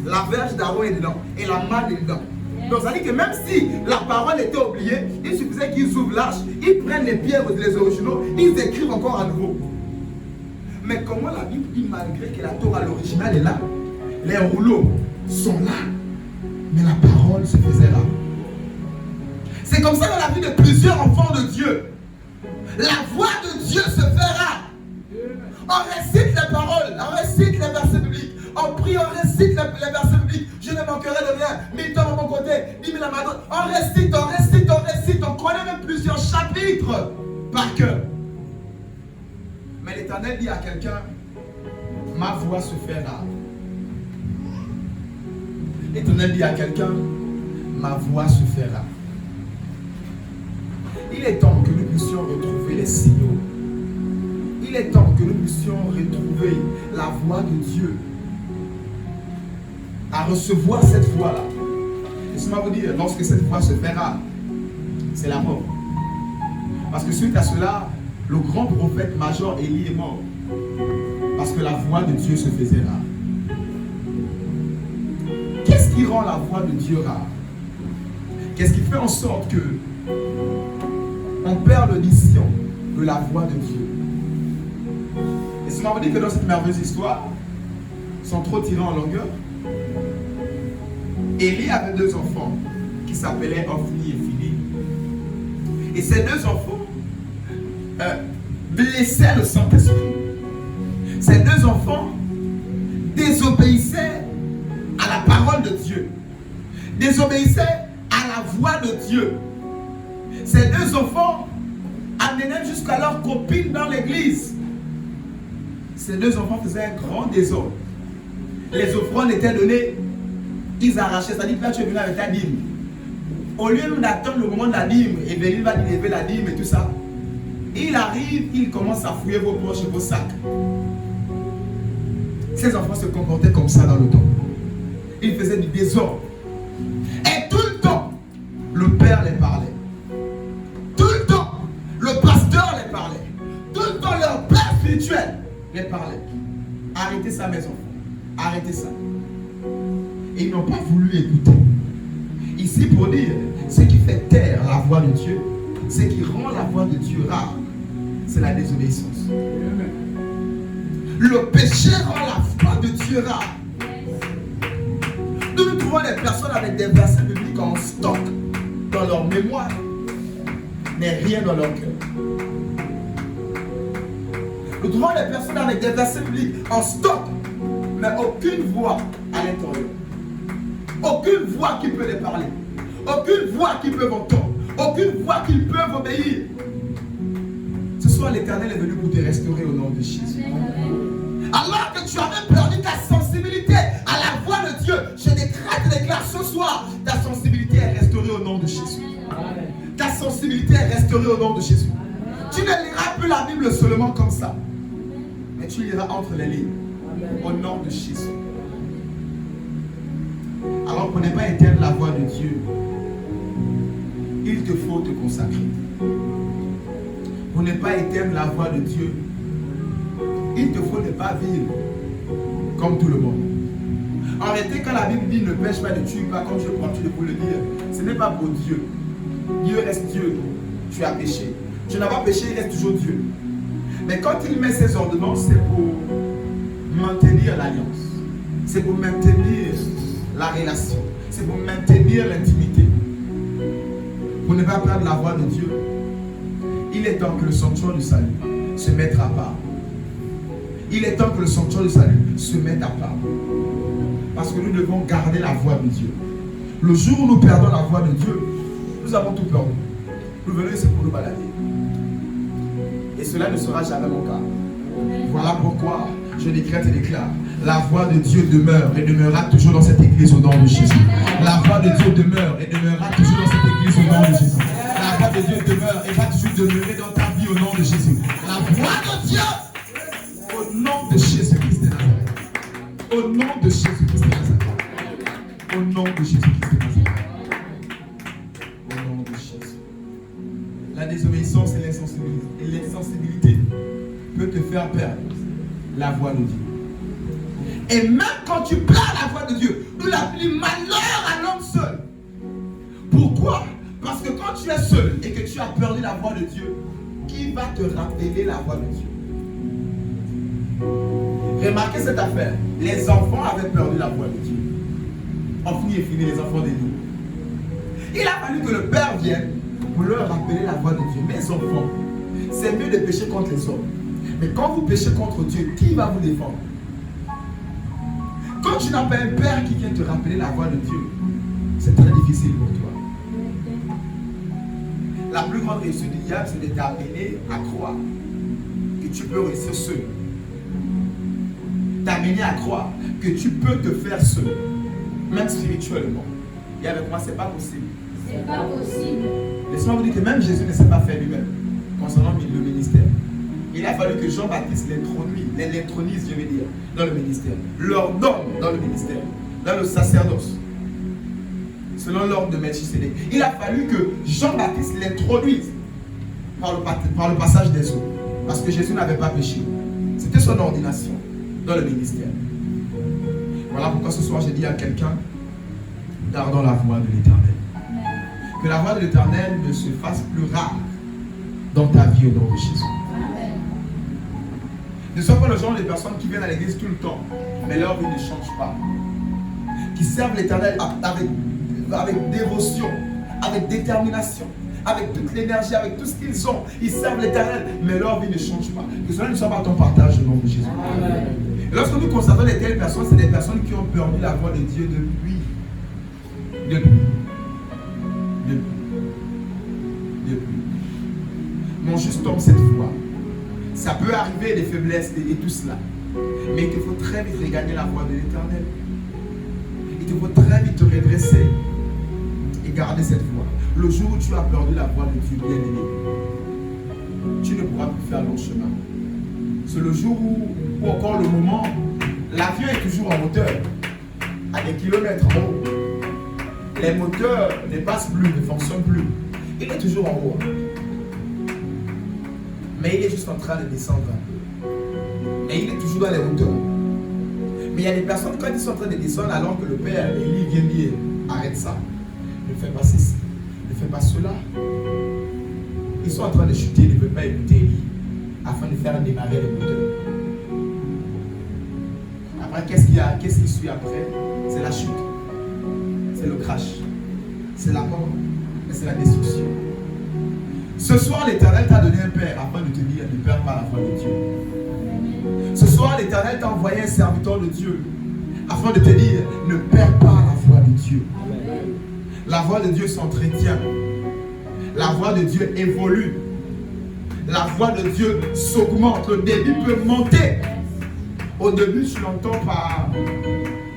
[SPEAKER 1] La verge d'Aaron est dedans, et la manne est dedans. Donc ça dit que même si la parole était oubliée, il suffisait qu'ils ouvrent l'arche, ils prennent les pierres, les originaux, ils écrivent encore à nouveau. Mais comment la Bible dit, malgré que la Torah, l'original est là, les rouleaux sont là, mais la parole se faisait là. C'est comme ça dans la vie de plusieurs enfants de Dieu. La voix de Dieu se fera. On récite les paroles, on récite les versets bibliques, on prie, on récite les versets bibliques. Je ne manquerai de rien, 1000 ans à mon côté, 10 000 à ma droite. On récite, on récite, on récite, on connaît même plusieurs chapitres par cœur. Mais l'Éternel dit à quelqu'un, ma voix se fera. L'Éternel dit à quelqu'un, ma voix se fera. Il est temps que nous puissions retrouver les signaux. Il est temps que nous puissions retrouver la voix de Dieu. À recevoir cette voix-là. Laissez-moi vous dire, lorsque cette voix se fera, c'est la mort. Parce que suite à cela, le grand prophète major Élie est mort. Parce que la voix de Dieu se faisait rare. Qu'est-ce qui rend la voix de Dieu rare? Qu'est-ce qui fait en sorte que on perd l'audition de la voix de Dieu? Et si on vous dit que dans cette merveilleuse histoire, sans trop tirer en longueur, Élie avait 2 enfants qui s'appelaient Ophni et Phili. Et ces 2 enfants blessaient le Saint-Esprit. Ces 2 enfants désobéissaient à la parole de Dieu, désobéissaient à la voix de Dieu. Ces 2 enfants amenaient jusqu'à leur copine dans l'église. Ces 2 enfants faisaient un grand désordre. Les offrandes étaient données, ils arrachaient. C'est-à-dire que là, tu es venu avec ta dîme. Au lieu d'attendre le moment de la dîme, et Béline va lever la dîme et tout ça, il arrive, il commence à fouiller vos poches et vos sacs. Ces enfants se comportaient comme ça dans le temps. Ils faisaient du désordre. Et tout le temps, le Père les parlait. Tout le temps, le pasteur les parlait. Tout le temps, leur père spirituel les parlait. Arrêtez ça, mes enfants. Arrêtez ça. Et ils n'ont pas voulu écouter. Ici, pour dire, ce qui fait taire la voix de Dieu, ce qui rend la voix de Dieu rare, c'est la désobéissance. Le péché rend la voix de Dieu rare. Nous trouvons des personnes avec des versets bibliques en stock dans leur mémoire, mais rien dans leur cœur. Nous trouvons des personnes avec des versets bibliques en stock, mais aucune voix à l'intérieur. Aucune voix qui peut les parler. Aucune voix qui peut entendre. Aucune voix qui peut obéir. Ce soir, l'Éternel est venu pour te restaurer au nom de Jésus. Alors que tu avais perdu ta sensibilité à la voix de Dieu, je déclare ce soir, ta sensibilité est restaurée au nom de Jésus. Ta sensibilité est restaurée au nom de Jésus. Tu ne liras plus la Bible seulement comme ça, mais tu liras entre les lignes au nom de Jésus. Alors pour ne pas éteindre la voix de Dieu, il te faut te consacrer. Pour ne pas éteindre la voix de Dieu, il te faut ne pas vivre comme tout le monde. En réalité, quand la Bible dit ne pêche pas, ne tue pas, comme je crois que tu peux le dire, ce n'est pas pour Dieu. Dieu reste Dieu. Tu as péché. Tu n'as pas péché, il reste toujours Dieu. Mais quand il met ses ordonnances, c'est pour maintenir l'alliance. C'est pour maintenir la relation. C'est pour maintenir l'intimité. Pour ne pas perdre la voix de Dieu. Il est temps que le sanctuaire du salut se mette à part. Il est temps que le sanctuaire du salut se mette à part. Parce que nous devons garder la voix de Dieu. Le jour où nous perdons la voix de Dieu, nous avons tout perdu. Nous venons ici pour nous balader. Et cela ne sera jamais mon cas. Voilà pourquoi je décrète et déclare: la voix de Dieu demeure et demeurera toujours dans cette église au nom de Jésus. La voix de Dieu demeure et demeurera toujours dans cette église au nom de Jésus. La voix de Dieu demeure et va toujours demeurer dans ta vie au nom de Jésus. La voix de Dieu au nom de Jésus-Christ de Nazareth. Au nom de Jésus-Christ de Nazareth. Au nom de Jésus-Christ de Nazareth. Au nom de Jésus. La désobéissance et l'insensibilité peut te faire perdre la voix de Dieu. Et même quand tu perds la voix de Dieu, nous l'appelons malheur à l'homme seul. Pourquoi? Parce que quand tu es seul et que tu as perdu la voix de Dieu, qui va te rappeler la voix de Dieu? Remarquez cette affaire. Les enfants avaient perdu la voix de Dieu. On finit et fini les enfants des loups. Il a fallu que le Père vienne pour leur rappeler la voix de Dieu. Mes enfants, c'est mieux de pécher contre les hommes. Mais quand vous péchez contre Dieu, qui va vous défendre? Quand tu n'as pas un Père qui vient te rappeler la voix de Dieu, c'est très difficile pour toi. La plus grande réussite du diable, c'est de t'amener à croire que tu peux réussir seul. T'amener à croire que tu peux te faire seul, même spirituellement. Et avec moi, c'est pas possible.
[SPEAKER 2] C'est pas possible.
[SPEAKER 1] Laissez-moi vous dire que même Jésus ne s'est pas fait lui-même concernant le ministère. Il a fallu que Jean-Baptiste l'intronise, je vais dire, dans le ministère. L'ordonne dans le ministère, dans le sacerdoce, selon l'ordre de Melchisédek. Il a fallu que Jean-Baptiste l'introduise par le passage des eaux. Parce que Jésus n'avait pas péché. C'était son ordination dans le ministère. Voilà pourquoi ce soir j'ai dit à quelqu'un: gardons la voix de l'Éternel. Que la voix de l'Éternel ne se fasse plus rare dans ta vie au nom de Jésus. Ne sois pas le genre de personnes qui viennent à l'église tout le temps, mais leur vie ne change pas. Qui servent l'Éternel avec dévotion, avec détermination, avec toute l'énergie, avec tout ce qu'ils ont. Ils servent l'Éternel, mais leur vie ne change pas. Que cela ne soit pas ton partage au nom de Jésus. Amen. Et lorsque nous constatons de telles personnes, c'est des personnes qui ont perdu la voix de Dieu depuis. Mon juste homme, cette foi. Ça peut arriver des faiblesses et tout cela. Mais il te faut très vite regagner la voix de l'Éternel. Il te faut très vite te redresser et garder cette voix. Le jour où tu as perdu la voix de Dieu bien-aimé, tu ne pourras plus faire long chemin. C'est le jour où encore le moment, l'avion est toujours en hauteur, à des kilomètres en haut. Les moteurs ne passent plus, ne fonctionnent plus. Il est toujours en haut. Mais il est juste en train de descendre un peu. Et il est toujours dans les hauteurs. Mais il y a des personnes, quand ils sont en train de descendre, alors que le Père Élie vient dire: arrête ça, ne fais pas ceci, ne fais pas cela. Ils sont en train de chuter, ils ne veulent pas écouter Élie, afin de faire démarrer les moteurs. Après, qu'est-ce qui suit après? C'est la chute, c'est le crash, c'est la mort, et c'est la destruction. Ce soir, l'Éternel t'a donné un Père afin de te dire: ne perds pas la voix de Dieu. Ce soir, l'Éternel t'a envoyé un serviteur de Dieu afin de te dire: ne perds pas la voix de Dieu. La voix de Dieu s'entretient. La voix de Dieu évolue. La voix de Dieu s'augmente. Le débit peut monter. Au début, tu l'entends par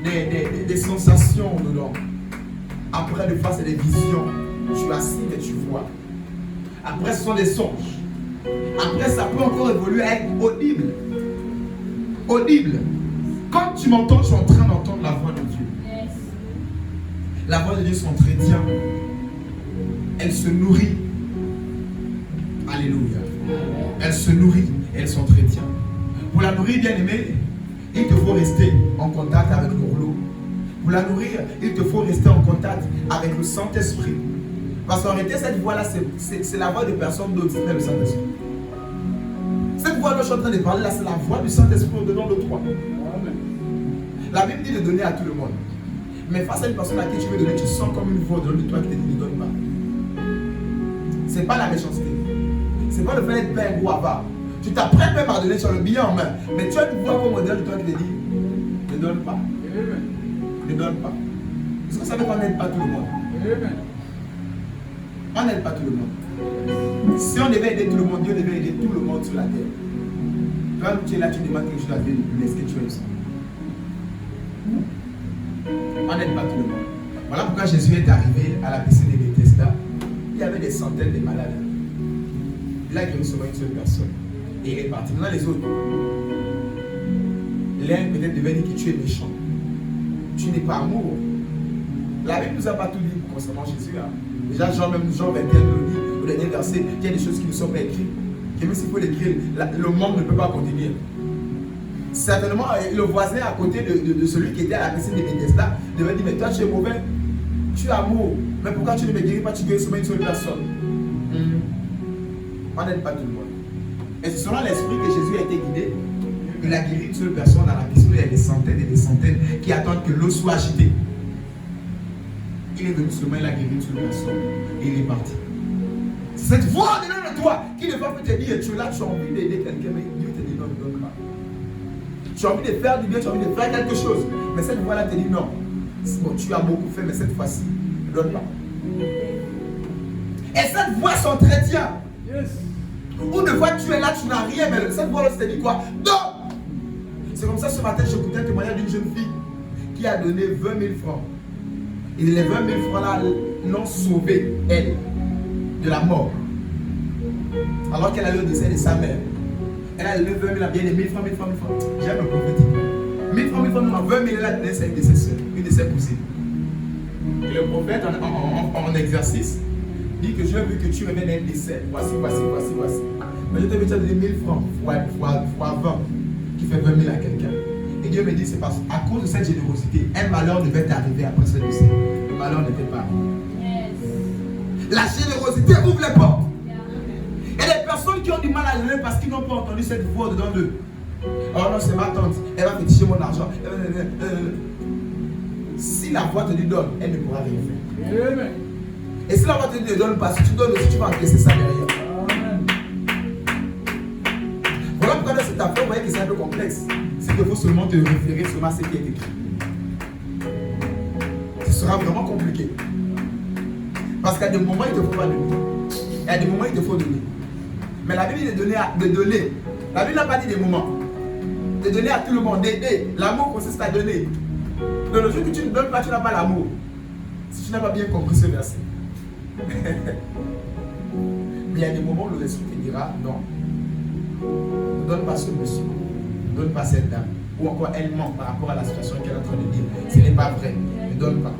[SPEAKER 1] des sensations dedans. Après, des fois, c'est des visions. Tu assises et tu vois. Après, ce sont des songes. Après, ça peut encore évoluer à être audible. Audible. Quand tu m'entends, tu es en train d'entendre la voix de Dieu. La voix de Dieu s'entretient. Elle se nourrit. Alléluia. Elle se nourrit et elle s'entretient. Pour la nourrir, bien aimé, il te faut rester en contact avec le rouleau. Pour la nourrir, il te faut rester en contact avec le Saint-Esprit. Parce qu'en réalité, cette voix-là, c'est la voix de personne d'autre, c'est le Saint-Esprit. Cette voix dont je suis en train de parler là, c'est la voix du Saint-Esprit au-dedans de toi. La Bible dit de donner à tout le monde. Mais face à une personne à qui tu veux donner, tu sens comme une voix au-dedans de toi qui te dit ne donne pas. Ce n'est pas la méchanceté. Ce n'est pas le fait d'être père ou avare. Tu t'apprêtes même à donner sur le billet en main. Mais tu as une voix comme au-dedans de toi qui te dit ne donne pas. Ne donne pas. Est-ce que vous savez qu'on n'aide pas tout le monde? On n'aide pas tout le monde. Si on devait aider tout le monde, Dieu devait aider tout le monde sur la terre. Toi, tu es là, tu demandes quelque chose à Dieu, mais est-ce que tu aimes ça? On n'aide pas tout le monde. Voilà pourquoi Jésus est arrivé à la piscine de Bethesda. Il y avait des centaines de malades. Il a guéri seulement une seule personne. Et il est parti. Maintenant, les autres, l'un peut-être devait dire que tu es méchant. Tu n'es pas amour. La Bible ne nous a pas tout dit concernant Jésus. Hein. Déjà, Jean 21 nous dit, au dernier verset, qu'il y a des choses qui ne sont pas écrites. Que même s'il faut l'écrire, le monde ne peut pas continuer. Certainement, le voisin à côté de celui qui était à la piscine de Bethesda devait dire, mais toi tu es mauvais, tu es amour, mais pourquoi tu ne me guéris pas, tu guéris seulement une seule personne? On n'aide pas tout le monde. Et c'est selon l'esprit que Jésus a été guidé. Il a guéri une seule personne dans la piscine où il y a des centaines et des centaines qui attendent que l'eau soit agitée. Il est venu seulement, il a guéri une seule personne et il est parti. Cette voix dedans de toi qui ne va pas te dire, tu es là, tu as envie d'aider quelqu'un, mais Dieu te dit non, ne donne pas. Tu as envie de faire du bien, tu as envie de faire quelque chose, mais cette voix-là te dit non. Bon, tu as beaucoup fait, mais cette fois-ci, ne donne pas. Et cette voix s'entretient. Yes. Ou de fois tu es là, tu n'as rien, mais cette voix-là te dit quoi? Non. C'est comme ça ce matin, j'écoutais un témoignage d'une jeune fille qui a donné 20 000 francs. Et les 20 000 francs-là l'ont sauvée, elle, de la mort. Alors qu'elle allait au décès de sa mère. Elle a donné 20 000, elle a bien les 1000 francs, 1000 francs, 1000 francs. J'aime le prophétique. 1000 francs, 1000 francs, 20 000, elle a donné à une de ses soeurs, une de ses cousines. Et le prophète, en exercice, dit que je veux que tu reviennes à un décès. Voici. Mais je te veux donner 1000 francs fois 20, qui fait 20 000 à quelqu'un. Et Dieu me dit, c'est parce qu'à cause de cette générosité, un malheur devait t'arriver après ce décès. Le malheur n'était pas. Yes. La générosité ouvre les portes. Et les personnes qui ont du mal à donner parce qu'ils n'ont pas entendu cette voix dedans d'eux. Oh non, c'est ma tante, elle va féticher mon argent. Si la voix te dit donne, elle ne pourra rien faire. Amen. Et si la voix te dit ne donne pas, si tu donnes aussi, tu vas encaisser ça derrière. Amen. Voilà pourquoi dans cette affaire, vous voyez que c'est un peu complexe. C'est qu'il faut seulement te référer seulement à ce qui est écrit. Ce sera vraiment compliqué. Parce qu'à des moments, il ne te faut pas donner. Et à des moments, il te faut donner. Mais la Bible dit de donner. La Bible n'a pas dit des moments. De donner à tout le monde, d'aider. L'amour consiste à donner. Dans le jour que tu ne donnes pas, tu n'as pas l'amour. Si tu n'as pas bien compris ce verset. Mais il y a des moments où le Esprit te dira non. Ne donne pas ce monsieur. Ne donne pas cette dame. Ou encore elle ment par rapport à la situation qu'elle est en train de dire. Ce n'est pas vrai. Ne donne pas.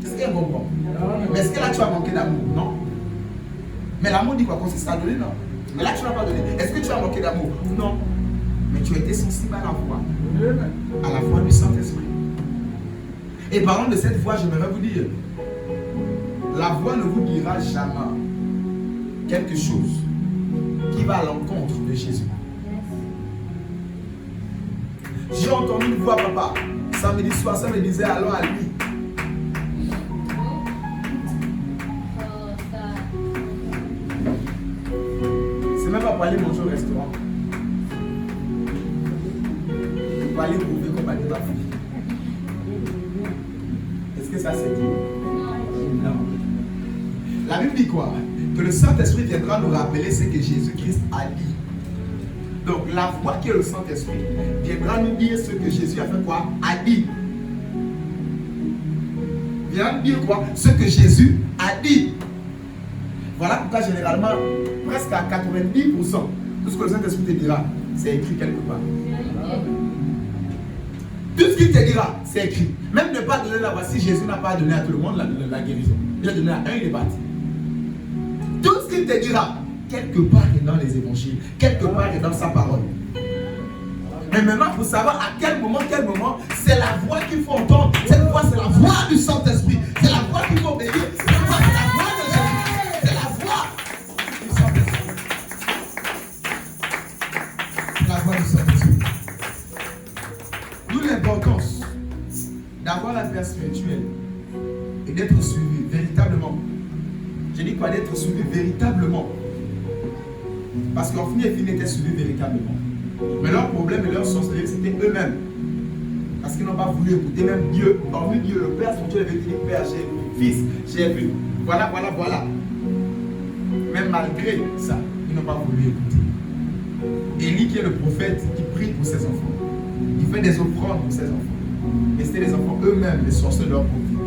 [SPEAKER 1] Est-ce qu'elle comprend? Mais est-ce que là tu as manqué d'amour? Non. Mais l'amour dit quoi? Consiste à donner? Non. Mais là tu n'as pas donné. Est-ce que tu as manqué d'amour? Non. Mais tu as été sensible à la voix. À la voix du Saint-Esprit. Et parlant de cette voix, j'aimerais vous dire, la voix ne vous dira jamais quelque chose qui va à l'encontre de Jésus. J'ai entendu une voix, papa. Samedi soir, ça me disait allons à lui. C'est même pas pour aller manger au restaurant. Pour aller prouver qu'on va dire ma fille. Est-ce que ça c'est dit? Non. La Bible dit quoi? Que le Saint-Esprit viendra nous rappeler ce que Jésus-Christ a dit. Donc la voix qui est le Saint-Esprit viendra nous dire ce que Jésus a fait quoi? A dit. Viendra nous dire quoi? Ce que Jésus a dit. Voilà pourquoi généralement, presque à 90%, tout ce que le Saint-Esprit te dira, c'est écrit quelque part. Tout ce qu'il te dira, c'est écrit. Même ne pas donner la voix. Si Jésus n'a pas donné à tout le monde la guérison, il a donné à un, il est parti. Tout ce qu'il te dira, quelque part est dans les évangiles, quelque part est dans sa parole. Mais maintenant, il faut savoir à quel moment, c'est la voix qu'il faut entendre. Cette voix, c'est la voix du Saint-Esprit. C'est la voix qu'il faut obéir. Cette voix, c'est la voix de Jésus. C'est la voix du Saint-Esprit. C'est la voix du Saint-Esprit. D'où l'importance d'avoir un père spirituel et d'être suivi véritablement. Je dis quoi? D'être suivi véritablement. Parce qu'en fin et fin étaient suivis véritablement. Mais leur problème et leur sorcellerie, c'était eux-mêmes. Parce qu'ils n'ont pas voulu écouter même Dieu. Hormis Dieu, le Père spirituel avait dit: Père, j'ai vu, Fils, j'ai vu. Voilà. Même malgré ça, ils n'ont pas voulu écouter. Élie, qui est le prophète, qui prie pour ses enfants. Il fait des offrandes pour ses enfants. Et c'était les enfants eux-mêmes, les sorciers de leur propre vie.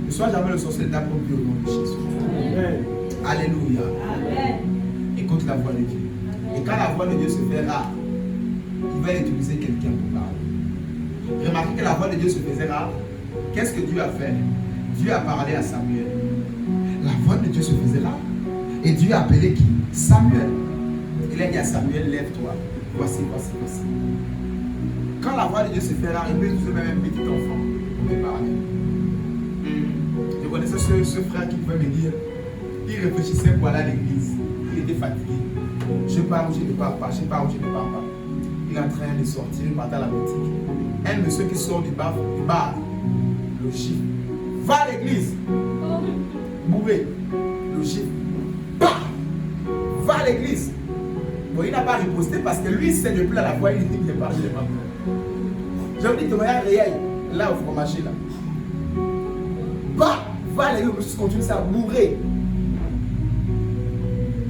[SPEAKER 1] Ne sois jamais le sorcier de ta propre vie au nom de Jésus. Amen. Alléluia. Amen. Écoute la voix de Dieu. Et quand la voix de Dieu se fait rare, il va utiliser quelqu'un pour parler. Remarquez que la voix de Dieu se faisait rare. Qu'est-ce que Dieu a fait? Dieu a parlé à Samuel. La voix de Dieu se faisait rare. Et Dieu a appelé qui? Samuel. Il a dit à Samuel: lève-toi. Voici. Quand la voix de Dieu se fait rare, il peut utiliser même un petit enfant pour me parler. Je connaissais ce frère qui pouvait me dire, il réfléchissait pour aller à l'église. Il était fatigué. Je pars où je ne pars pas. Il est en train de sortir, il part à la boutique. Un monsieur qui sort du bar, le chiffre, va à l'église. Bourré, le chiffre, va à l'église. Bon, il n'a pas riposté parce que lui, c'est depuis la voix, il dit qu'il n'est pas chez les mamans. Je vous dis que regarde réel, là au fromager là. Va à l'église, monsieur continue ça, bourré.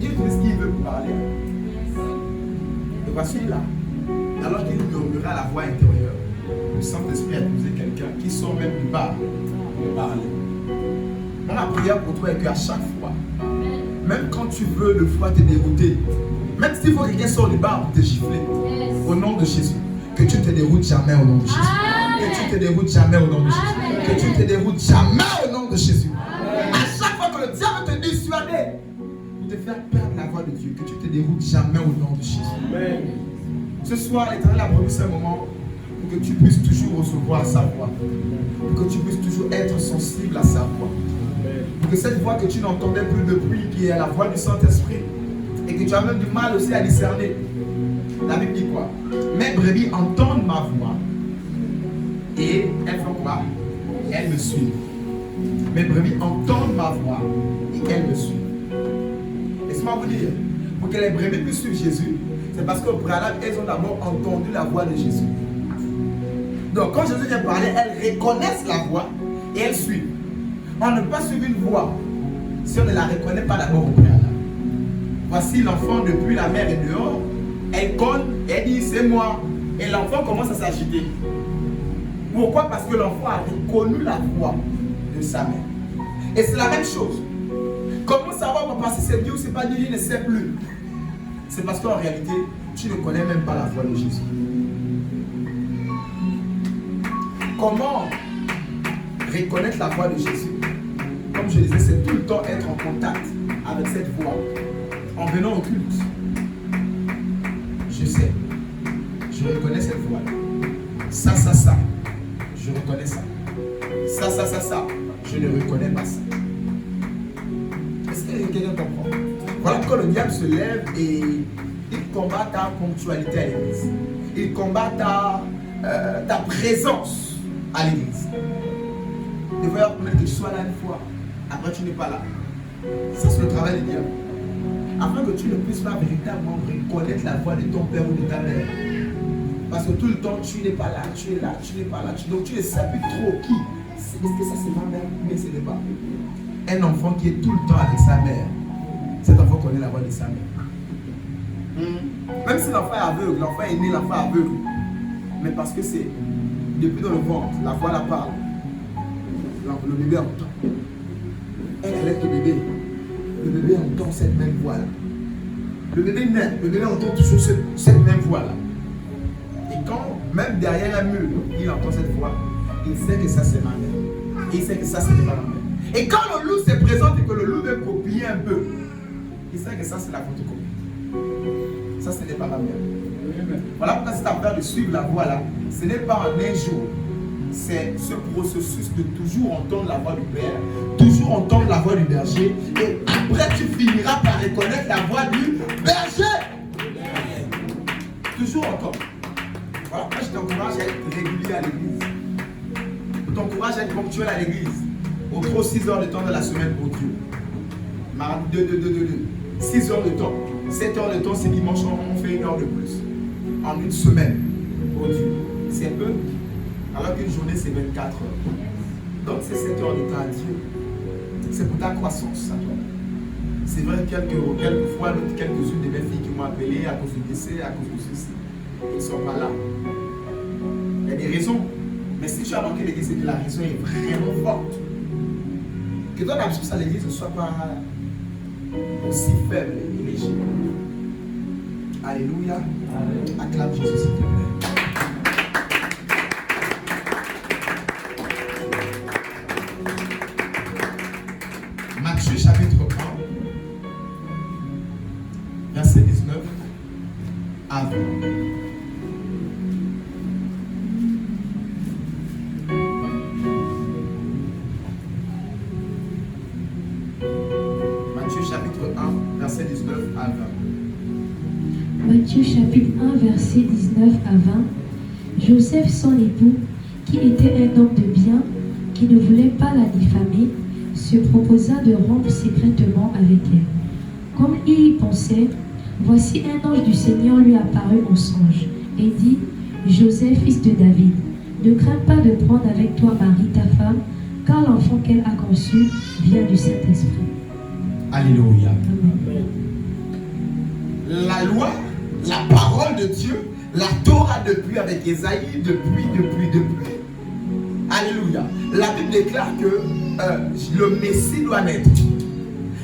[SPEAKER 1] Il fait ce qu'il veut pour parler. Et voici là. Alors qu'il murmura la voix intérieure, le Saint-Esprit a posé quelqu'un qui sort même du bar pour parler. Ma prière pour toi est qu'à chaque fois, même quand tu veux le foie te dérouter, même s'il faut que quelqu'un sorte du bar pour te gifler, au nom de Jésus, que tu ne te déroutes jamais au nom de Jésus. Que tu ne te déroutes jamais au nom de Jésus. Que tu ne te déroutes jamais au nom de Jésus. À chaque fois que le diable te dissuade pour te faire perdre la voix de Dieu, que tu ne te déroutes jamais au nom de Jésus. Amen. Ce soir, l'Éternel a promis ce moment pour que tu puisses toujours recevoir sa voix. Pour que tu puisses toujours être sensible à sa voix. Pour que cette voix que tu n'entendais plus depuis, qui est la voix du Saint-Esprit, et que tu as même du mal aussi à discerner. La Bible dit quoi? Mes brebis entendent ma voix et elles font quoi? Elles me suivent. Mes brebis entendent ma voix et elles me suivent. Laissez-moi vous dire, pour que les brebis puissent suivre Jésus, c'est parce qu'au préalable, elles ont d'abord entendu la voix de Jésus. Donc quand Jésus vient parler, elles reconnaissent la voix et elles suivent. On ne peut pas suivre une voix si on ne la reconnaît pas d'abord au préalable. Voici l'enfant depuis la mère est dehors. Elle cogne, elle dit c'est moi. Et l'enfant commence à s'agiter. Pourquoi? Parce que l'enfant a reconnu la voix de sa mère. Et c'est la même chose. Comment savoir si c'est Dieu ou c'est pas Dieu? Je ne sais plus. C'est parce qu'en réalité, tu ne connais même pas la voix de Jésus. Comment reconnaître la voix de Jésus? Comme je disais, c'est tout le temps être en contact avec cette voix. En venant au culte, je sais, je reconnais cette voix. Ça, je reconnais ça. Ça, je ne reconnais pas ça. Est-ce que quelqu'un comprend? Voilà pourquoi le diable se lève et il combat ta ponctualité à l'église. Il combat ta présence à l'église. Il va permettre que tu sois là une fois, après tu n'es pas là. Ça, c'est le travail du diable. Afin que tu ne puisses pas véritablement reconnaître la voix de ton père ou de ta mère. Parce que tout le temps, tu n'es pas là, tu es là, tu n'es pas là. Donc tu ne sais plus trop qui. Est-ce que ça c'est ma mère? Mais ce n'est pas. Un enfant qui est tout le temps avec sa mère, cet enfant connaît la voix de sa mère. Même si l'enfant est aveugle, l'enfant est né, l'enfant est aveugle. Mais parce que c'est depuis dans le ventre, la voix la parle. Le bébé entend. Elle élève le bébé. Le bébé entend cette même voix-là. Le bébé naît, le bébé entend toujours cette même voix-là. Et quand, même derrière un mur, il entend cette voix, il sait que ça c'est ma mère. Et il sait que ça c'est pas ma mère. Et quand le loup se présente et que le loup veut copier un peu, il sait que ça c'est la photocopie. Ça ce n'est pas ma mère. Voilà pourquoi c'est affaire de suivre la voie là. Ce n'est pas en un jour. C'est ce processus de toujours entendre la voix du Père, toujours entendre la voix du berger, et après tu finiras par reconnaître la voix du berger. Toujours entendre. Voilà pourquoi je t'encourage à être régulier à l'église. Je t'encourage à être ponctuel à l'église. Au trop 6 heures de temps de la semaine pour Dieu. Mardi 6 heures de temps. 7 heures de temps, c'est dimanche, on fait 1 heure de plus. En une semaine pour Dieu. C'est peu. Alors qu'une journée, c'est 24 heures. Donc, c'est 7 heures de temps à Dieu. C'est pour ta croissance, à toi. C'est vrai, quelquefois, quelques-unes de mes filles qui m'ont appelé à cause du décès, à cause de ceci. Ils ne sont pas là. Il y a des raisons. Mais si tu as manqué l'église, c'est que la raison est vraiment forte. Que ton absence à l'église ne soit pas aussi faible et léger. Alléluia. Acclame Jésus, s'il te plaît. Matthieu chapitre 1, verset 19 à 20. Matthieu chapitre 1, verset 19 à 20.
[SPEAKER 3] Matthieu chapitre 1, verset 19 à 20. Joseph, son époux, qui était un homme de bien, qui ne voulait pas la diffamer, se proposa de rompre secrètement avec elle. Comme il y pensait, voici un ange du Seigneur lui apparut en songe et dit: Joseph, fils de David, ne crains pas de prendre avec toi Marie, ta femme, car l'enfant qu'elle a conçu vient du Saint-Esprit.
[SPEAKER 1] Alléluia.
[SPEAKER 3] Amen.
[SPEAKER 1] La loi, la parole de Dieu, la Torah depuis avec Esaïe, depuis. Alléluia. La Bible déclare que le Messie doit naître.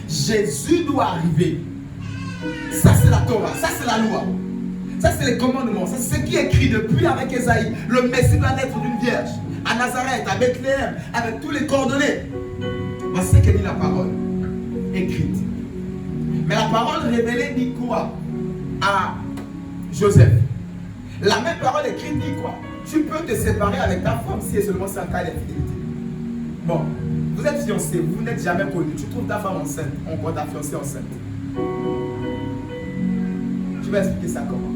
[SPEAKER 1] Jésus doit arriver. Ça c'est la Torah, ça c'est la loi. Ça c'est les commandements, ça c'est ce qui est écrit depuis avec Esaïe. Le Messie doit naître d'une vierge. À Nazareth, à Bethléem, avec tous les coordonnées. Voici ce que dit la parole écrite. Mais la parole révélée dit quoi à Joseph? La même parole écrite dit quoi? Tu peux te séparer avec ta femme si seulement c'est un cas d'infidélité. Bon, vous êtes fiancé, vous n'êtes jamais connu. Tu trouves ta femme enceinte, on voit ta fiancée enceinte. Je vais expliquer ça comment.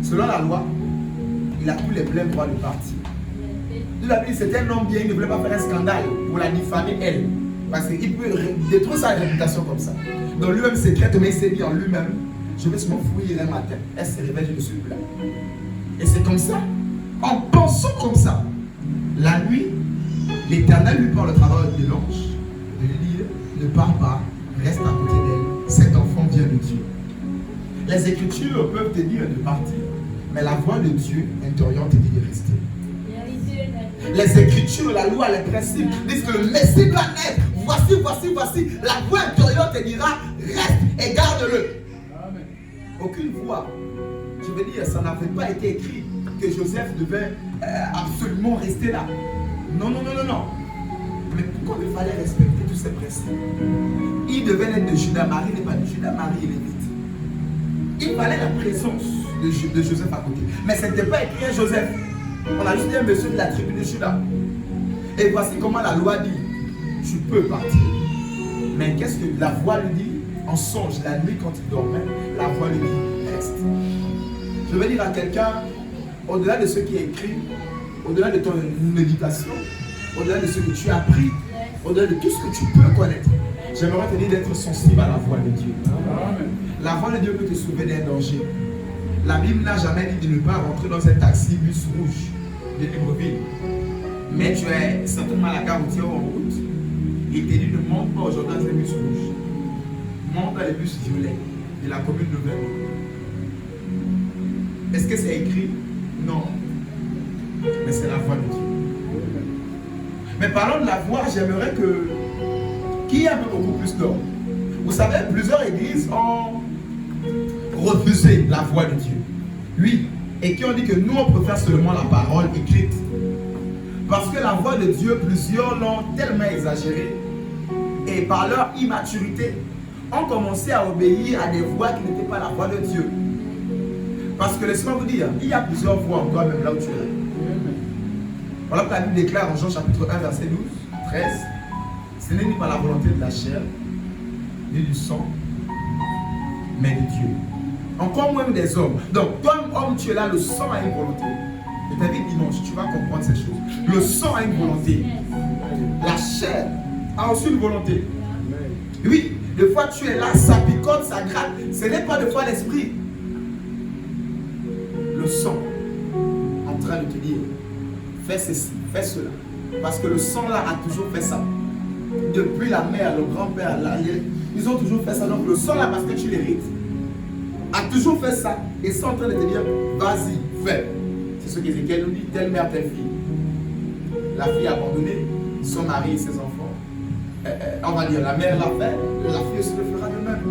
[SPEAKER 1] Selon la loi, il a tous les pleins droits de partir. La Bible, c'était un homme bien, il ne voulait pas faire un scandale pour la diffamer elle. Parce qu'il peut détruire sa réputation comme ça. Donc lui-même secrètement, il s'est dit en lui-même, je vais se m'enfouir un matin. Elle se réveille, je ne suis plus là. Et c'est comme ça, en pensant comme ça, la nuit, l'Éternel lui parle au travers de l'ange, de lui dire, ne pars pas, reste à côté d'elle, cet enfant vient de Dieu. Les Écritures peuvent te dire de partir, mais la voix de Dieu t'oriente et te dit de rester. Les Écritures, la loi, les principes disent que le Messie doit naître. Voici. La voix intérieure te dira, reste et garde-le. Aucune voix. Je veux dire, ça n'avait pas été écrit que Joseph devait absolument rester là. Non. Mais pourquoi il fallait respecter tous ces principes? Il devait être de Judas. Marie n'est pas de Judas, Marie est lévite. Il fallait la présence de Joseph à côté. Mais ce n'était pas écrit à Joseph. On a juste dit un monsieur de la tribu de Judas. Et voici comment la loi dit: tu peux partir. Mais qu'est-ce que la voix lui dit? En songe, la nuit quand il dormait, la voix lui dit: reste. Je veux dire à quelqu'un, au-delà de ce qui est écrit, au-delà de ton méditation, au-delà de ce que tu as appris, au-delà de tout ce que tu peux connaître, j'aimerais te dire d'être sensible à la voix de Dieu. Amen. La voix de Dieu peut te sauver d'un danger. La Bible n'a jamais dit de ne pas rentrer dans un taxi bus rouge de Libreville. Mais tu es certainement à la gare routière en route. Il te dit ne monte pas aujourd'hui dans un bus rouge. Monte dans les bus violets de la commune de Nouvelle. Est-ce que c'est écrit? Non. Mais c'est la voix de Dieu. Mais parlons de la voix, j'aimerais qu'il y ait un peu beaucoup plus d'ordre. Vous savez, plusieurs églises ont refusé la voix de Dieu. Oui. Et qui ont dit que nous, on préfère seulement la parole écrite. Parce que la voix de Dieu, plusieurs l'ont tellement exagérée. Et par leur immaturité, ont commencé à obéir à des voix qui n'étaient pas la voix de Dieu. Parce que laissez-moi vous dire, il y a plusieurs voies en toi, même là où tu es. Voilà que la Bible déclare en Jean chapitre 1, verset 12, 13. Ce n'est ni par la volonté de la chair, ni du sang, mais de Dieu. Encore moins des hommes. Donc, toi, homme, tu es là, le sang a une volonté. Je t'invite dimanche, tu vas comprendre ces choses. Le sang a une volonté. La chair a aussi une volonté. Oui, des fois tu es là, ça picote, ça gratte. Ce n'est pas des fois l'esprit. Le sang en train de te dire, fais ceci, fais cela. Parce que le sang là a toujours fait ça. Depuis la mère, le grand-père, ils ont toujours fait ça. Donc le sang là, parce que tu l'hérites, a toujours fait ça. Et c'est en train de te dire, vas-y, fais. C'est ce qu'Ézéchiel nous dit, telle mère, telle fille. La fille abandonnée, son mari et ses enfants. On va dire, la mère l'a fait, la fille aussi le fera de même.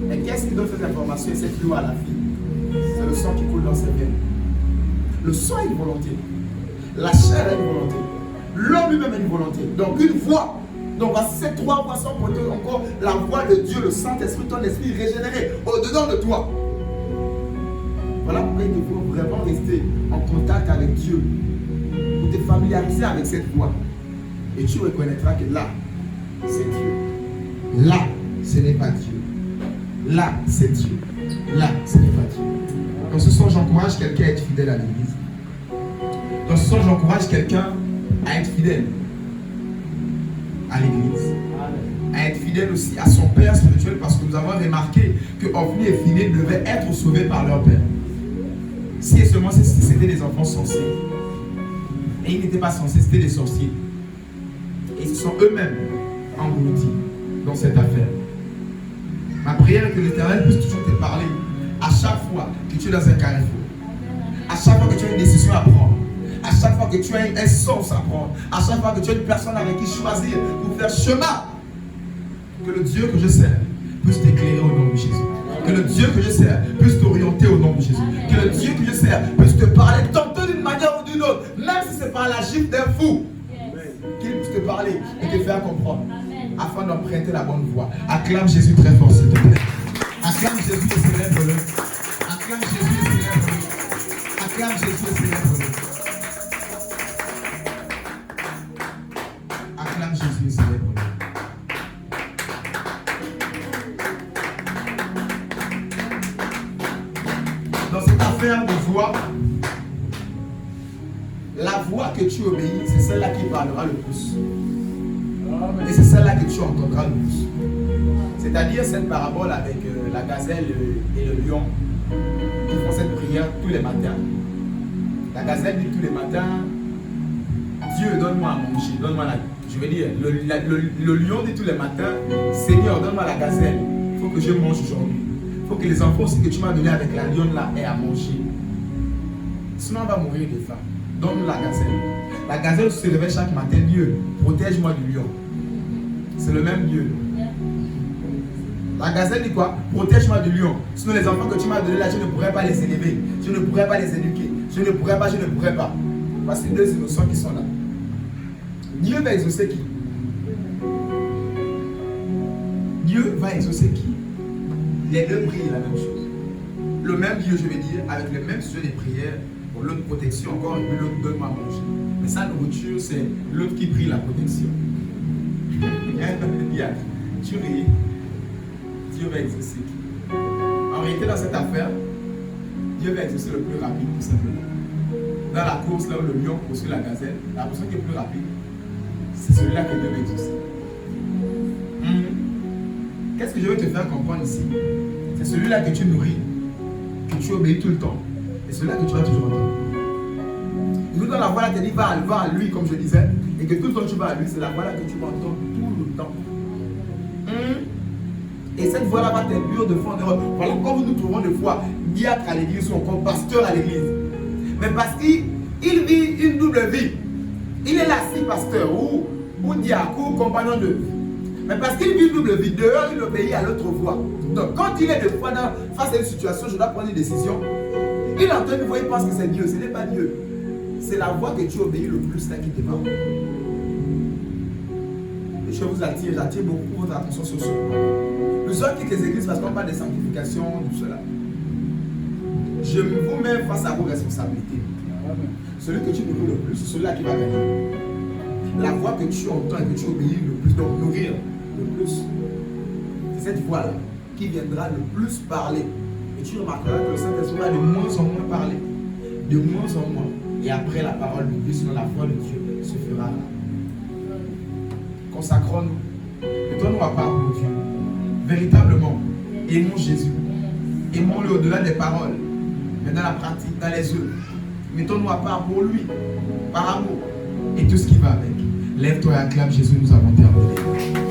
[SPEAKER 1] Mais qu'est-ce qui donne cette information et cette loi à la fille? C'est le sang qui coule dans ses veines. Le sang a une volonté. La chair a une volonté. L'homme lui-même a une volonté. Donc une voix. Donc voici ces trois voix sont portées encore la voix de Dieu, le Saint-Esprit, ton esprit régénéré au-dedans de toi. Voilà pourquoi il faut vraiment rester en contact avec Dieu. Pour te familiariser avec cette voix. Et tu reconnaîtras que là, c'est Dieu. Là, ce n'est pas Dieu. Là, c'est Dieu. Là, ce n'est pas Dieu. Dans ce sens, j'encourage quelqu'un à être fidèle à l'église. Dans ce sens, j'encourage quelqu'un à être fidèle à l'église. À être fidèle aussi à son père spirituel, parce que nous avons remarqué que Ophni et Phiné devaient être sauvés par leur père. Si et seulement c'était des enfants censés. Et ils n'étaient pas censés, c'était des sorciers. Et ils sont eux-mêmes engloutis dans cette affaire. Ma prière est que l'Éternel puisse toujours te parler à chaque fois que tu es dans un carrefour, à chaque fois que tu as une décision à prendre, à chaque fois que tu as un sens à prendre, à chaque fois que tu as une personne avec qui choisir pour faire chemin. Que le Dieu que je sers puisse t'éclairer au nom de Jésus. Que le Dieu que je sers puisse t'orienter au nom de Jésus. Que le Dieu que je sers puisse te parler tantôt d'une manière ou d'une autre, même si c'est par la gifle d'un fou. Qu'il puisse te parler et te faire comprendre. Afin d'emprunter la bonne voie. Acclame Jésus très fort, s'il te plaît. Acclame Jésus et célèbre-le. Acclame Jésus et célèbre-le. Acclame Jésus et célèbre-le. Acclame Jésus et célèbre-le. Dans cette affaire de voix, la voix que tu obéis, c'est celle-là qui parlera le plus. Et c'est celle-là que tu entendras le plus. C'est-à-dire cette parabole avec la gazelle et le lion qui font cette prière tous les matins. La gazelle dit tous les matins, Dieu, donne-moi à manger, donne-moi la... Je veux dire, le lion dit tous les matins, Seigneur, donne-moi la gazelle, il faut que je mange aujourd'hui. Il faut que les enfants aussi que tu m'as donné avec la lionne là aient à manger. Sinon on va mourir de faim. Donne-nous la gazelle. La gazelle se réveille chaque matin, Dieu, protège-moi du lion. C'est le même Dieu. La gazelle dit quoi? Protège-moi du lion. Sinon les enfants que tu m'as donnés là, je ne pourrais pas les élever. Je ne pourrais pas les éduquer. Je ne pourrais pas. Voici deux innocents qui sont là. Dieu va exaucer qui? Dieu va exaucer qui? Les deux prient la même chose. Le même Dieu, je vais dire, avec le même sujet des prières, pour l'autre protection encore, et puis l'autre donne-moi à manger. Mais sa nourriture, c'est l'autre qui prie la protection. Tu ris. Dieu va exaucer qui? En réalité, dans cette affaire, Dieu va exaucer le plus rapide, tout simplement. Dans la course, là où le lion poursuit la gazelle, la personne qui est plus rapide, c'est celui-là que Dieu va exaucer. Qu'est-ce que je veux te faire comprendre ici? C'est celui-là que tu nourris, que tu obéis tout le temps. Et celui-là que tu vas toujours entendre. Et nous, dans la voix là, tu dis, va à lui, comme je disais, et que tout le temps tu vas à lui, c'est la voix là que tu vas entendre tout le temps. Et cette voix-là va t'induire de fond en dehors. Voilà pourquoi nous trouvons des fois diacre à l'église ou encore pasteur à l'église. Mais parce qu'il vit une double vie. Il est là, si pasteur ou diacre ou compagnon de vie. Mais parce qu'il vit une double vie, dehors il obéit à l'autre voix. Donc quand il est de fois face à une situation, je dois prendre une décision. Il entend une voix, il pense que c'est Dieu. Ce n'est pas Dieu. C'est la voix que tu obéis le plus là qui te parle. Et je vous j'attire beaucoup votre attention sur ce point. Nous sommes quitte les églises parce qu'on parle de sanctification, tout cela. Je je vous mets face à vos responsabilités. Celui que tu nourris le plus, c'est celui-là qui va gagner. La voix que tu entends et que tu obéis le plus, donc nourrir le plus, c'est cette voix-là qui viendra le plus parler. Et tu remarqueras que le Saint-Esprit va de moins en moins parler. De moins en moins. Et après la parole de Dieu, sinon la voix de Dieu se fera là. Consacrons-nous. Mettons-nous à part pour Dieu. Véritablement, aimons Jésus. Aimons-le au-delà des paroles, mais dans la pratique, dans les œuvres. Mettons-nous à part pour lui, par amour, et tout ce qui va avec. Lève-toi et acclame Jésus, nous avons terminé.